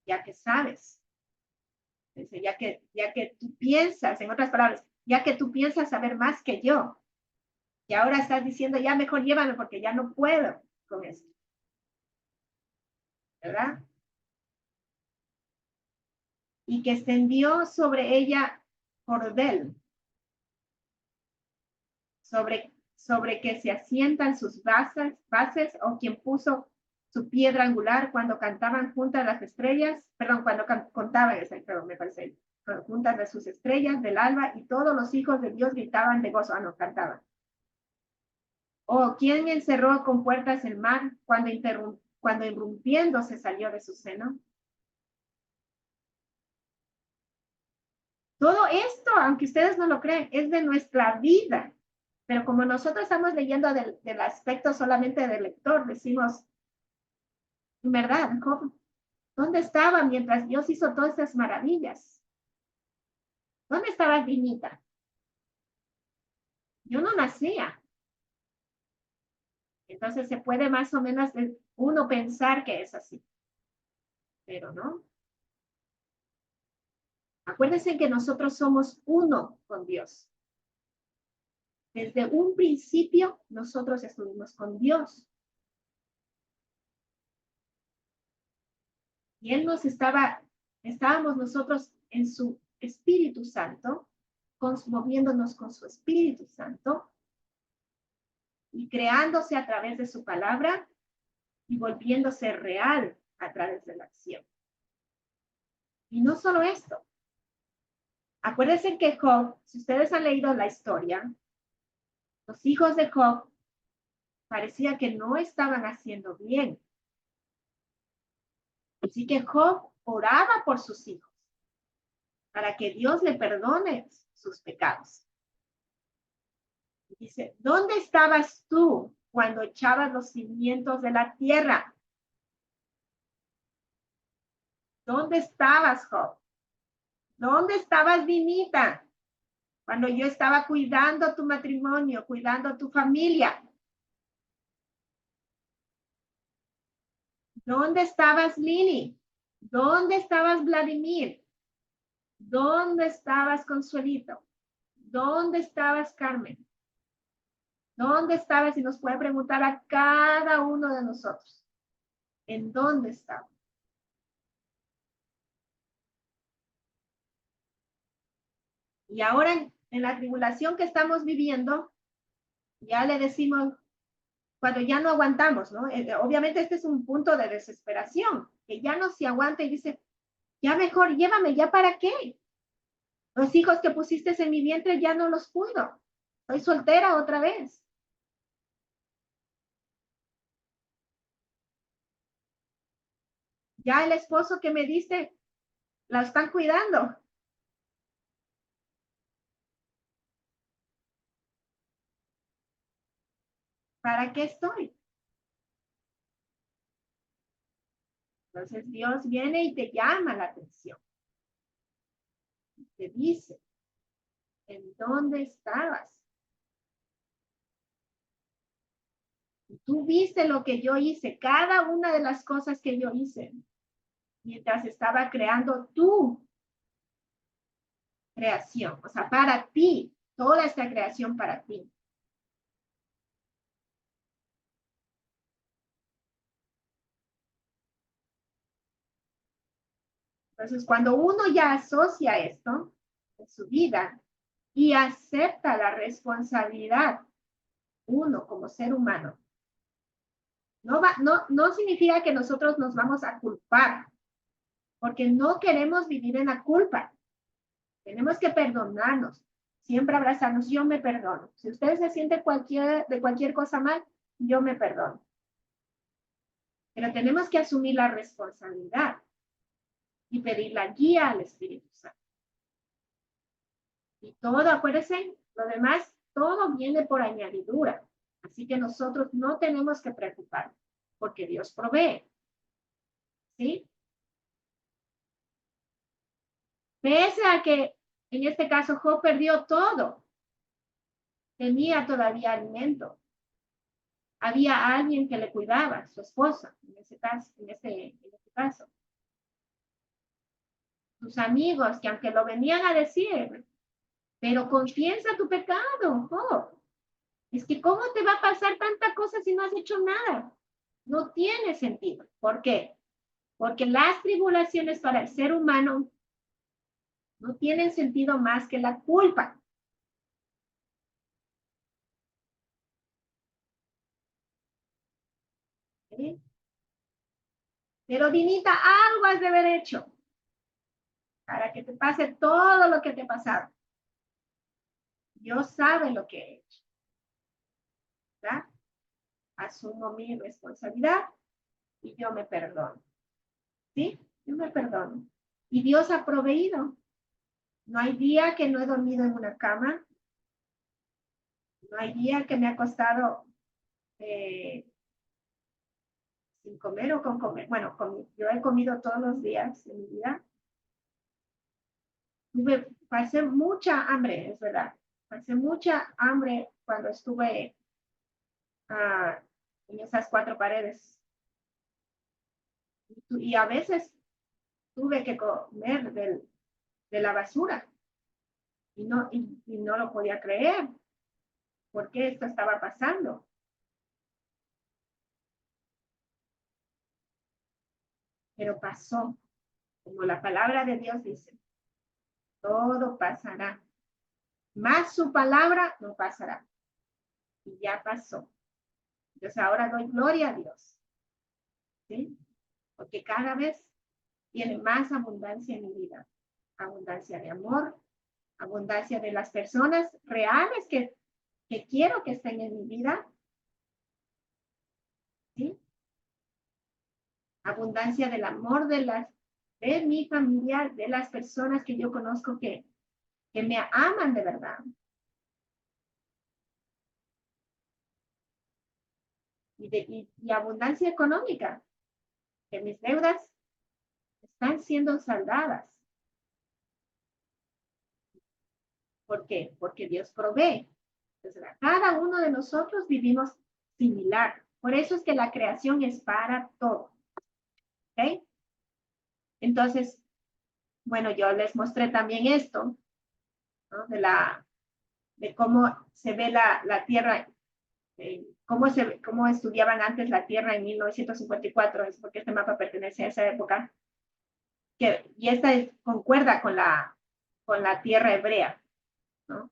Ya que sabes. Dice, ya que tú piensas, en otras palabras, ya que tú piensas saber más que yo. Y ahora estás diciendo, ya mejor llévame porque ya no puedo con esto. ¿Verdad? Y que extendió sobre ella cordel, sobre que se asientan sus bases o quien puso su piedra angular cuando cantaban juntas las estrellas, perdón, cuando contaban, perdón, me parece, juntas de sus estrellas del alba y todos los hijos de Dios gritaban de gozo, no, cantaban. O quién encerró con puertas el mar cuando irrumpiendo se salió de su seno. Todo esto, aunque ustedes no lo creen, es de nuestra vida. Pero como nosotros estamos leyendo del aspecto solamente del lector, decimos, en verdad, Job, ¿dónde estaba mientras Dios hizo todas estas maravillas? ¿Dónde estabas, Dinita? Yo no nacía. Entonces se puede más o menos uno pensar que es así. Pero no. Acuérdense que nosotros somos uno con Dios. Desde un principio nosotros estuvimos con Dios. Y Él estábamos nosotros en su Espíritu Santo, moviéndonos con su Espíritu Santo y creándose a través de su palabra y volviéndose real a través de la acción. Y no solo esto. Acuérdense que Job, si ustedes han leído la historia, los hijos de Job parecía que no estaban haciendo bien. Así que Job oraba por sus hijos para que Dios le perdone sus pecados. Dice, ¿dónde estabas tú cuando echabas los cimientos de la tierra? ¿Dónde estabas, Job? ¿Dónde estabas, Dinita? Cuando yo estaba cuidando tu matrimonio, cuidando tu familia. ¿Dónde estabas, Lili? ¿Dónde estabas, Vladimir? ¿Dónde estabas, Consuelito? ¿Dónde estabas, Carmen? ¿Dónde estabas? Y nos puede preguntar a cada uno de nosotros. ¿En dónde estaba? Y ahora en la tribulación que estamos viviendo, ya le decimos, cuando ya no aguantamos, ¿no? Obviamente este es un punto de desesperación, que ya no se aguanta y dice, ya mejor llévame, ¿ya para qué? Los hijos que pusiste en mi vientre ya no los cuido. Soy soltera otra vez. Ya el esposo que me diste, la están cuidando. ¿Para qué estoy? Entonces Dios viene y te llama la atención. Te dice, ¿en dónde estabas? Y tú viste lo que yo hice, cada una de las cosas que yo hice, mientras estaba creando tu creación, o sea, para ti, toda esta creación para ti. Entonces, cuando uno ya asocia esto en su vida y acepta la responsabilidad, uno como ser humano, no significa que nosotros nos vamos a culpar porque no queremos vivir en la culpa. Tenemos que perdonarnos, siempre abrazarnos. Yo me perdono. Si usted se siente de cualquier cosa mal, yo me perdono. Pero tenemos que asumir la responsabilidad y pedir la guía al Espíritu Santo. Y todo, acuérdense, lo demás, todo viene por añadidura. Así que nosotros no tenemos que preocuparnos, porque Dios provee. ¿Sí? Pese a que en este caso Job perdió todo, tenía todavía alimento. Había alguien que le cuidaba, su esposa, en ese caso. Sus amigos, que aunque lo venían a decir, pero confiesa tu pecado, Job. Es que ¿cómo te va a pasar tanta cosa si no has hecho nada? No tiene sentido. ¿Por qué? Porque las tribulaciones para el ser humano no tienen sentido más que la culpa. ¿Sí? Pero Dinita, algo has de haber hecho para que te pase todo lo que te pasaron. Dios sabe lo que he hecho. ¿Verdad? Asumo mi responsabilidad y yo me perdono. ¿Sí? Yo me perdono. Y Dios ha proveído. No hay día que no he dormido en una cama. No hay día que me ha costado sin comer o con comer. Bueno, yo he comido todos los días de mi vida. Pasé mucha hambre, es verdad. Pasé mucha hambre cuando estuve en esas 4 paredes. Y a veces tuve que comer de la basura. Y no lo podía creer. ¿Por qué esto estaba pasando? Pero pasó. Como la palabra de Dios dice, todo pasará. Más su palabra no pasará. Y ya pasó. Entonces ahora doy gloria a Dios. ¿Sí? Porque cada vez tiene más abundancia en mi vida. Abundancia de amor, abundancia de las personas reales que quiero que estén en mi vida. ¿Sí? Abundancia del amor de mi familia, de las personas que yo conozco que me aman de verdad. Y abundancia económica, que mis deudas están siendo saldadas. ¿Por qué? Porque Dios provee. Entonces, cada uno de nosotros vivimos similar. Por eso es que la creación es para todo. ¿Ok? Entonces, bueno, yo les mostré también esto, ¿no? De cómo se ve la Tierra, cómo estudiaban antes la Tierra en 1954, es porque este mapa pertenece a esa época, y esta concuerda con la Tierra hebrea, ¿no?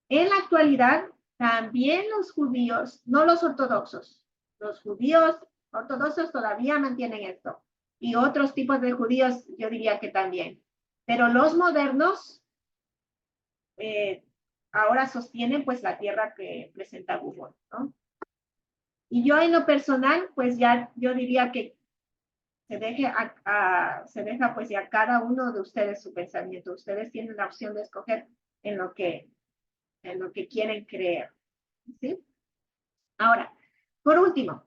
En la actualidad, también los judíos, no los ortodoxos, los judíos ortodoxos todavía mantienen esto, y otros tipos de judíos yo diría que también, pero los modernos ahora sostienen pues la tierra que presenta Google, ¿no? Y yo en lo personal, pues ya yo diría que se deja pues ya cada uno de ustedes su pensamiento. Ustedes tienen la opción de escoger en lo que quieren creer. ¿Sí? Ahora, por último,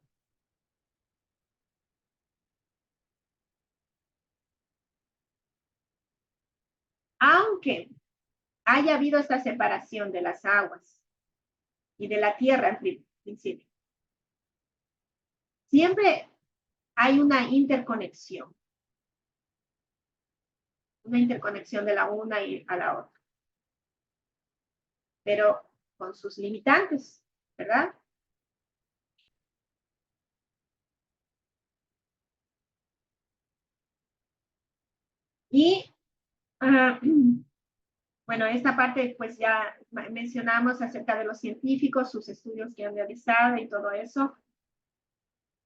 aunque haya habido esta separación de las aguas y de la tierra en principio, siempre hay una interconexión de la una y a la otra, pero con sus limitantes, ¿verdad? Y bueno, esta parte pues ya mencionamos acerca de los científicos, sus estudios que han realizado y todo eso.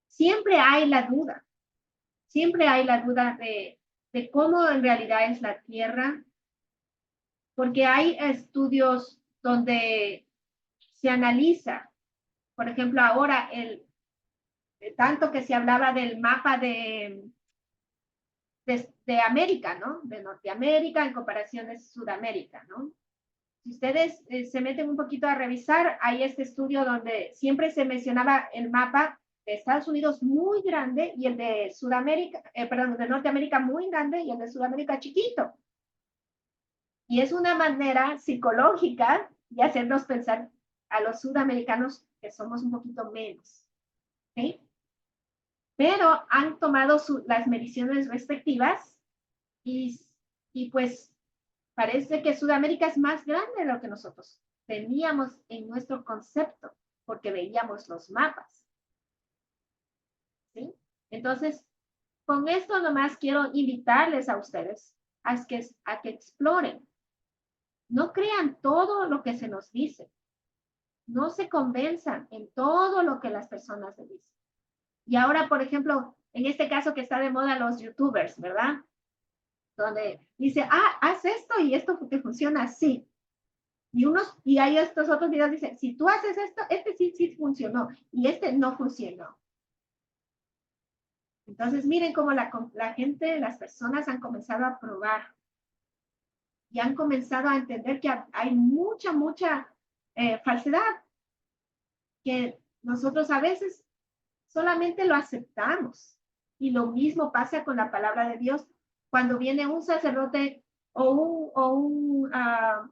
Siempre hay la duda de de cómo en realidad es la Tierra, porque hay estudios donde se analiza, por ejemplo, ahora tanto que se hablaba del mapa de América, ¿no? De Norteamérica en comparación de Sudamérica, ¿no? Si ustedes se meten un poquito a revisar, hay este estudio donde siempre se mencionaba el mapa de Estados Unidos muy grande y el de Sudamérica, perdón, de Norteamérica muy grande y el de Sudamérica chiquito. Y es una manera psicológica de hacernos pensar a los sudamericanos que somos un poquito menos. ¿Sí? Pero han tomado las mediciones respectivas y pues parece que Sudamérica es más grande de lo que nosotros teníamos en nuestro concepto, porque veíamos los mapas. ¿Sí? Entonces, con esto nomás quiero invitarles a ustedes a que exploren. No crean todo lo que se nos dice. No se convenzan en todo lo que las personas le dicen. Y ahora, por ejemplo, en este caso que está de moda los youtubers, ¿verdad? Donde dice, haz esto y esto te funciona así. Y hay estos otros videos que dicen, si tú haces esto, este sí funcionó y este no funcionó. Entonces, miren cómo la gente, las personas han comenzado a probar y han comenzado a entender que hay mucha falsedad, que nosotros a veces solamente lo aceptamos. Y lo mismo pasa con la palabra de Dios. Cuando viene un sacerdote o un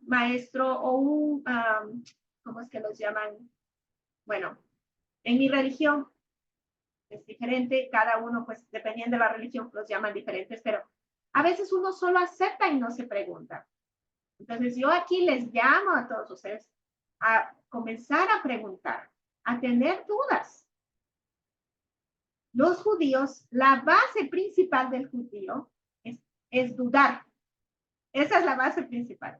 maestro o ¿cómo es que los llaman? Bueno, en mi religión es diferente, cada uno, pues dependiendo de la religión, los llaman diferentes, pero a veces uno solo acepta y no se pregunta. Entonces yo aquí les llamo a todos ustedes a comenzar a preguntar, a tener dudas. Los judíos, la base principal del judío es dudar. Esa es la base principal.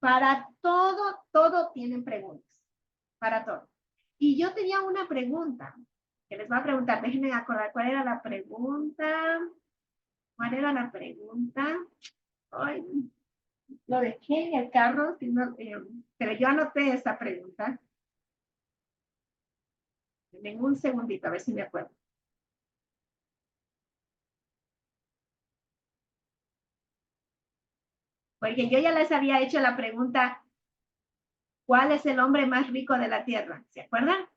Para todo tienen preguntas. Para todo. Y yo tenía una pregunta que les voy a preguntar. Déjenme acordar cuál era la pregunta. ¿Cuál era la pregunta? Ay, lo dejé en el carro, pero yo anoté esa pregunta. En un segundito, a ver si me acuerdo. Porque yo ya les había hecho la pregunta, ¿cuál es el hombre más rico de la tierra? ¿Se acuerdan?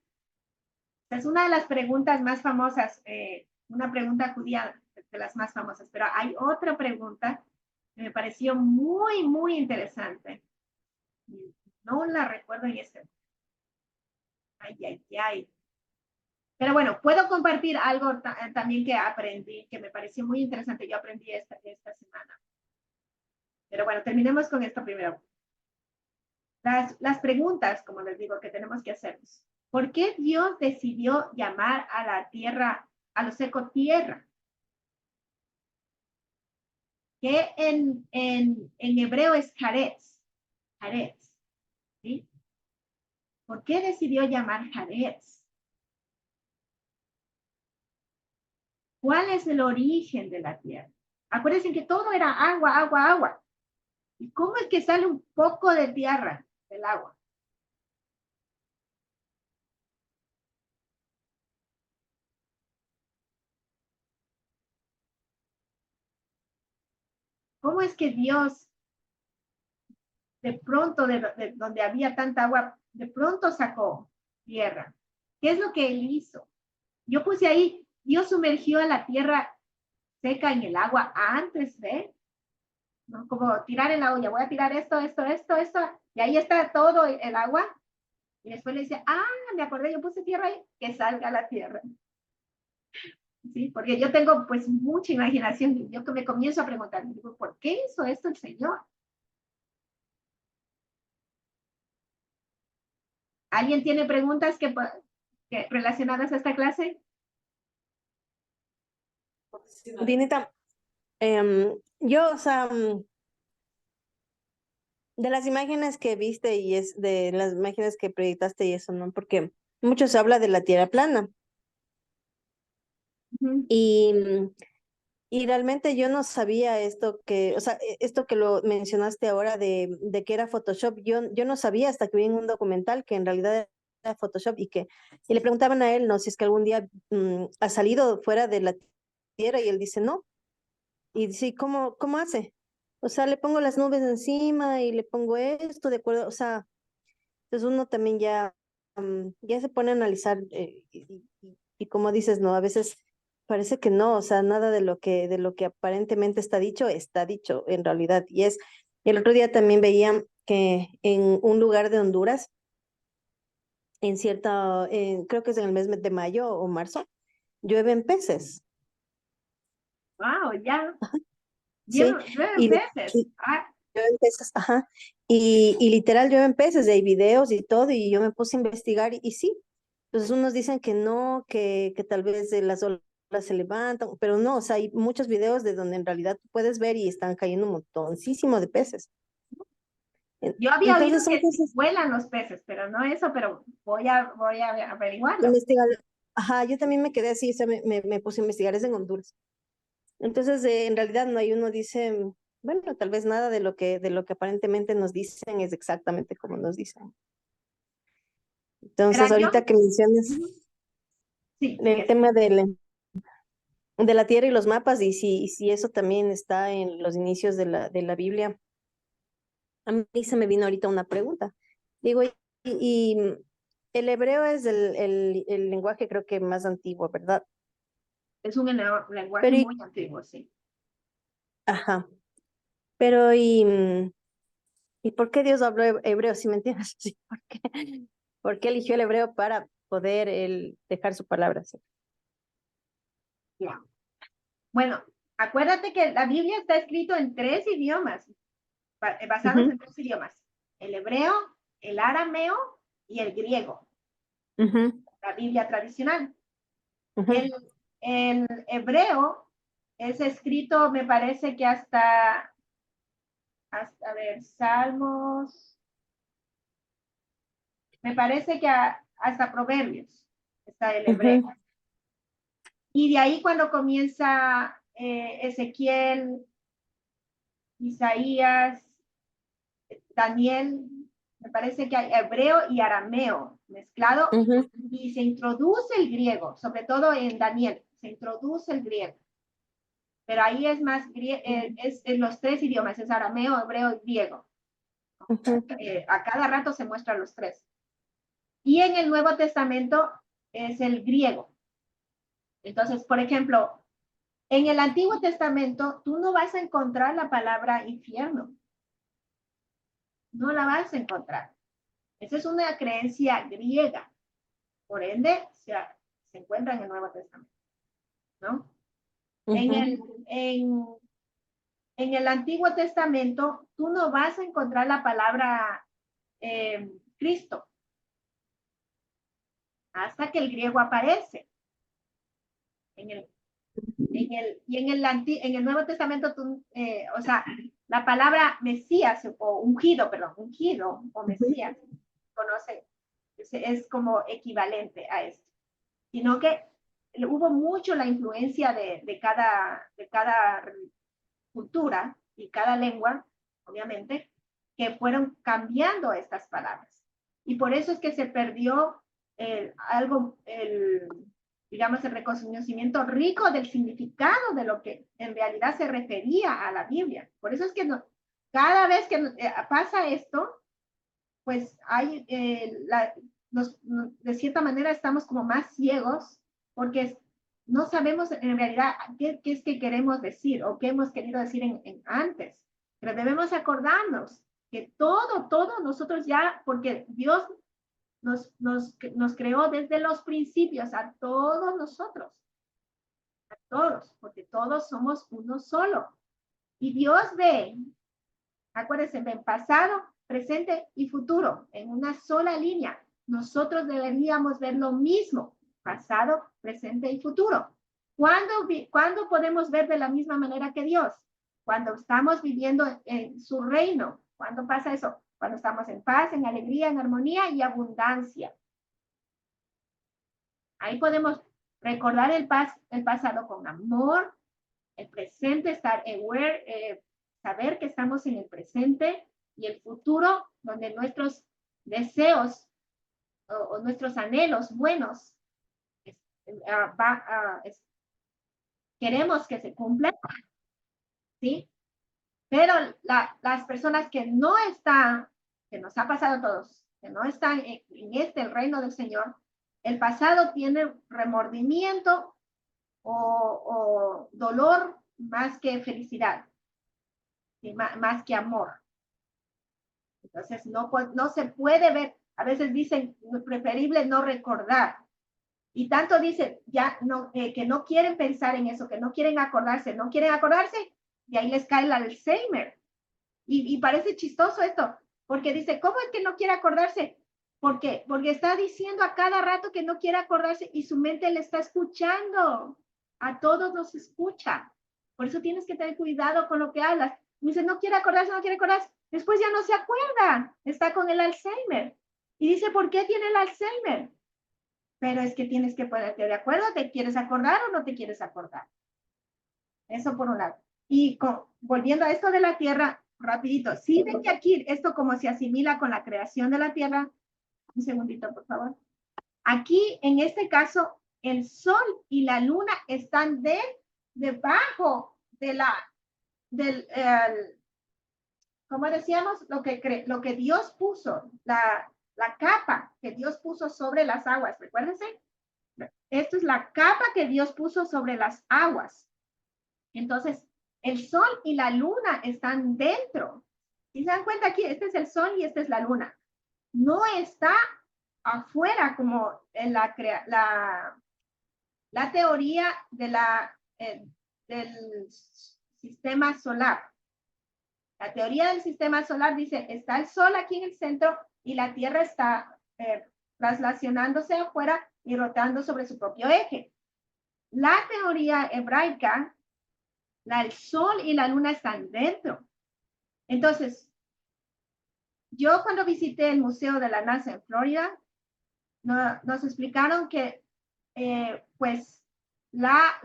Es una de las preguntas más famosas, una pregunta judía de las más famosas, pero hay otra pregunta que me pareció muy interesante. No la recuerdo en este. Ay. Pero bueno, puedo compartir algo también que aprendí, que me pareció muy interesante. Yo aprendí esta semana. Pero bueno, terminemos con esto primero. Las preguntas, como les digo, que tenemos que hacernos. ¿Por qué Dios decidió llamar a la tierra, a lo seco, tierra? Que en hebreo es Haaretz. Haaretz. ¿Sí? ¿Por qué decidió llamar Haaretz? ¿Cuál es el origen de la tierra? Acuérdense que todo era agua. ¿Y cómo es que sale un poco de tierra del agua? ¿Cómo es que Dios, de pronto, de donde había tanta agua, de pronto sacó tierra? ¿Qué es lo que él hizo? Yo puse ahí, Dios sumergió a la tierra seca en el agua antes de, ¿no? Como tirar en la olla, voy a tirar esto, y ahí está todo el agua. Y después le dice, me acordé, yo puse tierra ahí, que salga la tierra. ¿Sí? Porque yo tengo pues mucha imaginación y yo que me comienzo a preguntar, digo, ¿por qué hizo esto el Señor? ¿Alguien tiene preguntas que relacionadas a esta clase? Dinita, yo, o sea, de las imágenes que viste y es de las imágenes que proyectaste y eso, ¿no? Porque mucho se habla de la tierra plana. Uh-huh. Y Y realmente yo no sabía esto que, o sea, esto que lo mencionaste ahora de que era Photoshop, yo no sabía hasta que vi en un documental que en realidad era Photoshop y le preguntaban a él, ¿no? Si es que algún día ha salido fuera de la Tierra y él dice no. Y dice, ¿cómo hace? O sea, le pongo las nubes encima y le pongo esto, de acuerdo, o sea, entonces uno también ya se pone a analizar y como dices, no, a veces parece que no, o sea, nada de lo que aparentemente está dicho en realidad. El otro día también veía que en un lugar de Honduras, creo que es en el mes de mayo o marzo, llueven peces, Wow, ya. ¿sí? Llueven Y, le- peces. Ah, llueven peces, ajá. Y literal llueven peces, y hay videos y todo, y yo me puse a investigar y sí. Entonces unos dicen que no, que tal vez las olas se levantan, pero no, o sea, hay muchos videos de donde en realidad tú puedes ver y están cayendo un montoncísimo de peces. yo había oído Entonces son que sí cosas vuelan los peces, pero no eso, pero voy a averiguarlo. investigar. Ajá, yo también me quedé así, o sea, me puse a investigar, es en Honduras. Entonces, en realidad no hay uno dice, bueno, tal vez nada de lo que aparentemente nos dicen es exactamente como nos dicen. Pero Entonces, yo, ahorita que mencionas ujú, sí, el sigue, tema sigue. de la tierra y los mapas, y si eso también está en los inicios de la Biblia, a mí se me vino ahorita una pregunta. Digo, y el hebreo es el lenguaje creo que más antiguo, ¿verdad? Es un lenguaje Pero, muy antiguo, sí. ajá, pero ¿y por qué Dios habló hebreo, si me entiendes? Sí, ¿por qué eligió el hebreo para poder dejar su palabra así? Ya. Bueno, acuérdate que la Biblia está escrito en 3 idiomas, basados Ujú, en 3 idiomas. El hebreo, el arameo y el griego, ujú, la Biblia tradicional. ujú, El, el hebreo es escrito, me parece que hasta ver, Salmos, me parece que hasta Proverbios está el hebreo. ujú, Y de ahí cuando comienza Ezequiel, Isaías, Daniel, me parece que hay hebreo y arameo mezclado ujú, y se introduce el griego, sobre todo en Daniel, se introduce el griego. Pero ahí es más, es en los 3 idiomas, es arameo, hebreo y griego. ujú, A cada rato se muestran los 3. Y en el Nuevo Testamento es el griego. Entonces, por ejemplo, en el Antiguo Testamento tú no vas a encontrar la palabra infierno. No la vas a encontrar. Esa es una creencia griega. Por ende, se encuentra en el Nuevo Testamento, ¿no? En ujú, el, en, en el Antiguo Testamento, tú no vas a encontrar la palabra Cristo hasta que el griego aparece. En el, y en el Nuevo Testamento, o sea, la palabra Mesías o ungido o Mesías, conoce, es como equivalente a esto, sino que hubo mucho la influencia de cada cultura y cada lengua, obviamente, que fueron cambiando estas palabras. Y por eso es que se perdió digamos, el reconocimiento rico del significado de lo que en realidad se refería a la Biblia. Por eso es que cada vez que pasa esto, pues hay, de cierta manera estamos como más ciegos porque no sabemos en realidad qué es que queremos decir o qué hemos querido decir antes. Pero debemos acordarnos que todo nosotros ya, porque Dios nos creó desde los principios a todos nosotros, a todos, porque todos somos uno solo. Y Dios ve, acuérdense, ven pasado, presente y futuro en una sola línea. Nosotros deberíamos ver lo mismo, pasado, presente y futuro. ¿Cuándo podemos ver de la misma manera que Dios? Cuando estamos viviendo en su reino. ¿Cuándo pasa eso? Cuando estamos en paz, en alegría, en armonía y abundancia. Ahí podemos recordar el pasado con amor, El presente, estar aware, saber que estamos en el presente, y el futuro, donde nuestros deseos o nuestros anhelos buenos queremos que se cumplan, ¿sí? Pero las personas que no están, que nos ha pasado a todos, que no están en el reino del Señor, el pasado tiene remordimiento o dolor más que felicidad, ¿sí? Más que amor. Entonces no se puede ver, a veces dicen preferible no recordar, y tanto dicen ya no, que no quieren pensar en eso, que no quieren acordarse, y ahí les cae el Alzheimer. Y parece chistoso esto, porque dice, ¿cómo es que no quiere acordarse? ¿Por qué? Porque está diciendo a cada rato que no quiere acordarse y su mente le está escuchando. A todos nos escucha. Por eso tienes que tener cuidado con lo que hablas. Dice, no quiere acordarse. Después ya no se acuerda. Está con el Alzheimer. Y dice, ¿por qué tiene el Alzheimer? Pero es que tienes que ponerte de acuerdo. ¿Te quieres acordar o no te quieres acordar? Eso por un lado. Y volviendo a esto de la tierra, rapidito. Sí, ven que aquí esto como se asimila con la creación de la tierra. Un segundito, por favor. Aquí, en este caso, el sol y la luna están debajo de como decíamos, lo que Dios puso, la capa que Dios puso sobre las aguas. Recuérdense, esto es la capa que Dios puso sobre las aguas. Entonces, el sol y la luna están dentro. Si se dan cuenta aquí, este es el sol y esta es la luna. No está afuera como en la teoría del sistema solar. La teoría del sistema solar dice, está el sol aquí en el centro y la Tierra está traslacionándose afuera y rotando sobre su propio eje. La teoría hebraica, el sol y la luna están dentro. Entonces, yo cuando visité el Museo de la NASA en Florida, nos explicaron que pues la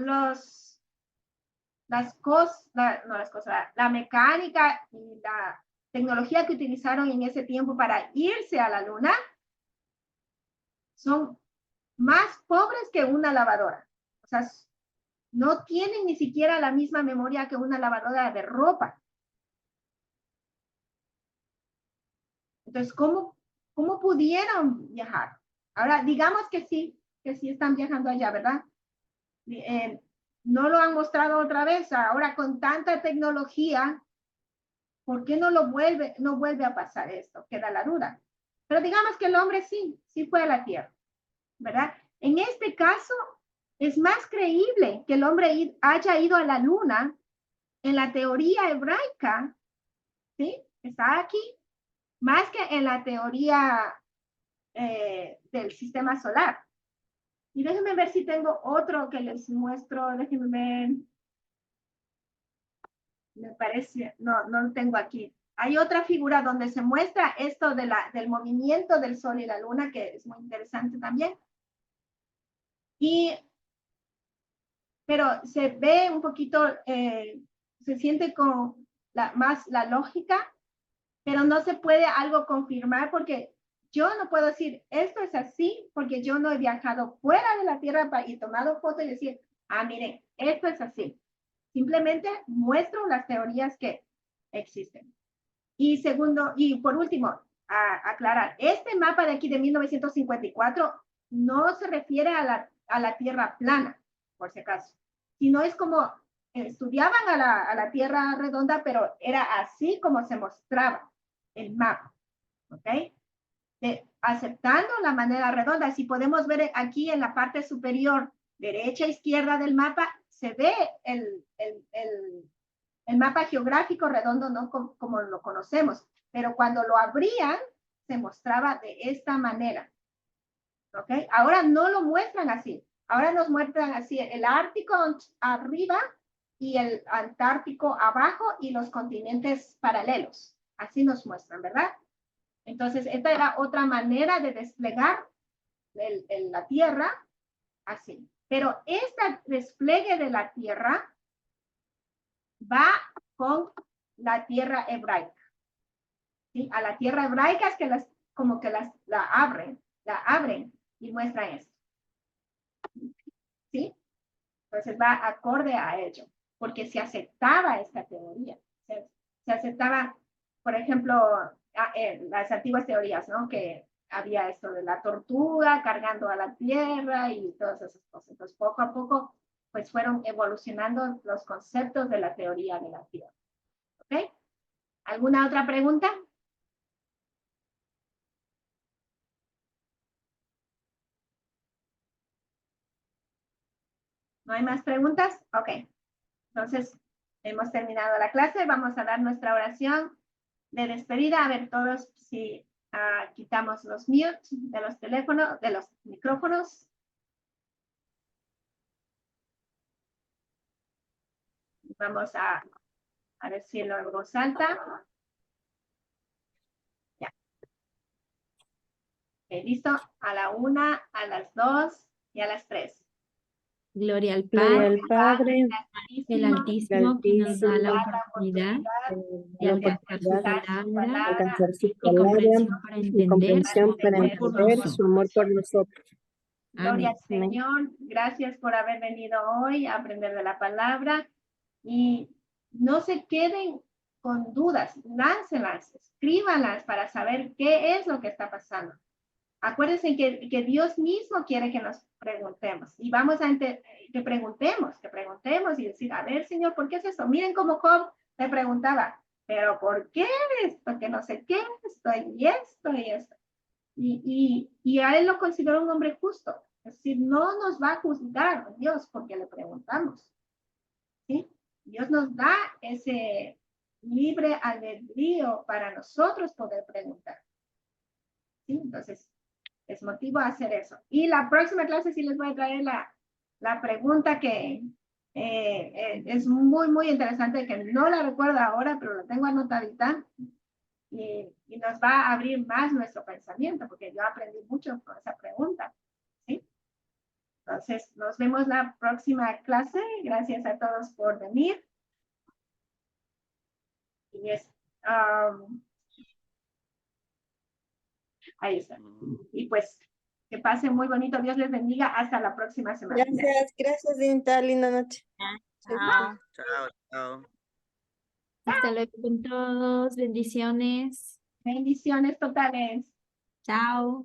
mecánica y la tecnología que utilizaron en ese tiempo para irse a la luna son más pobres que una lavadora. O sea, no tienen ni siquiera la misma memoria que una lavadora de ropa. Entonces, ¿cómo pudieron viajar? Ahora, digamos que sí están viajando allá, ¿verdad? No lo han mostrado otra vez. Ahora, con tanta tecnología, ¿por qué no vuelve a pasar esto? Queda la duda. Pero digamos que el hombre sí fue a la Tierra, ¿verdad? En este caso, es más creíble que el hombre haya ido a la luna en la teoría hebraica, ¿sí? Está aquí, más que en la teoría del sistema solar. Y déjenme ver si tengo otro que les muestro. Déjenme ver. Me parece, no lo tengo aquí. Hay otra figura donde se muestra esto del movimiento del sol y la luna, que es muy interesante también. Pero se ve un poquito, se siente con más la lógica, pero no se puede algo confirmar porque yo no puedo decir esto es así porque yo no he viajado fuera de la Tierra y tomado fotos y decir, miren, esto es así. Simplemente muestro las teorías que existen. Y segundo, y por último, aclarar, este mapa de aquí de 1954 no se refiere a la Tierra plana, por si acaso, sino es como estudiaban a la Tierra redonda, pero era así como se mostraba el mapa, ¿ok? Aceptando la manera redonda. Si podemos ver aquí en la parte superior, derecha e izquierda del mapa, se ve el mapa geográfico redondo, no como lo conocemos, pero cuando lo abrían, se mostraba de esta manera. ¿Ok? Ahora no lo muestran así. Ahora nos muestran así el Ártico arriba y el Antártico abajo y los continentes paralelos. Así nos muestran, ¿verdad? Entonces, esta era otra manera de desplegar la Tierra así. Pero este despliegue de la Tierra va con la tierra hebraica. ¿Sí? A la tierra hebraica es que la abren y muestran esto. ¿Sí? Entonces va acorde a ello, porque se aceptaba esta teoría. Se aceptaba, por ejemplo, las antiguas teorías, ¿no? Que había esto de la tortuga cargando a la tierra y todas esas cosas. Entonces, poco a poco, pues fueron evolucionando los conceptos de la teoría de la tierra. ¿Ok? ¿Alguna otra pregunta? ¿No hay más preguntas? Ok. Entonces, hemos terminado la clase. Vamos a dar nuestra oración de despedida. A ver todos si quitamos los mute de los teléfonos, de los micrófonos. Vamos a decirlo en voz alta. Ya. Okay, ¿listo? A la 1, a las 2 y a las 3. Gloria al Gloria al Padre, Padre, el Altísimo, que nos da la oportunidad de la alcanzar su oportunidad palabra alcanzar su y palabra comprensión para y entender su comprensión para amor por entender su nosotros. amor por nosotros. Gloria al Amén. Señor. Gracias por haber venido hoy a aprender de la palabra. Y no se queden con dudas. Láncelas, escríbanlas para saber qué es lo que está pasando. Acuérdense que Dios mismo quiere que nos preguntemos. Y vamos a que preguntemos y decir, a ver, Señor, ¿por qué es esto? Miren cómo Job me preguntaba, pero ¿por qué esto? Que no sé qué, esto y esto y esto. Y a él lo considero un hombre justo. Es decir, no nos va a juzgar Dios porque le preguntamos. ¿Sí? Dios nos da ese libre albedrío para nosotros poder preguntar. ¿Sí? Entonces, les motivo a hacer eso. Y la próxima clase sí les voy a traer la pregunta que es muy, muy interesante, que no la recuerdo ahora, pero la tengo anotadita. Y nos va a abrir más nuestro pensamiento, porque yo aprendí mucho con esa pregunta. ¿Sí? Entonces, nos vemos la próxima clase. Gracias a todos por venir. Y ahí está. Y pues, que pasen muy bonito. Dios les bendiga. Hasta la próxima semana. Gracias, Dinta. Linda noche. Chao. Chao, chao. Hasta luego con todos. Bendiciones. Bendiciones totales. Chao.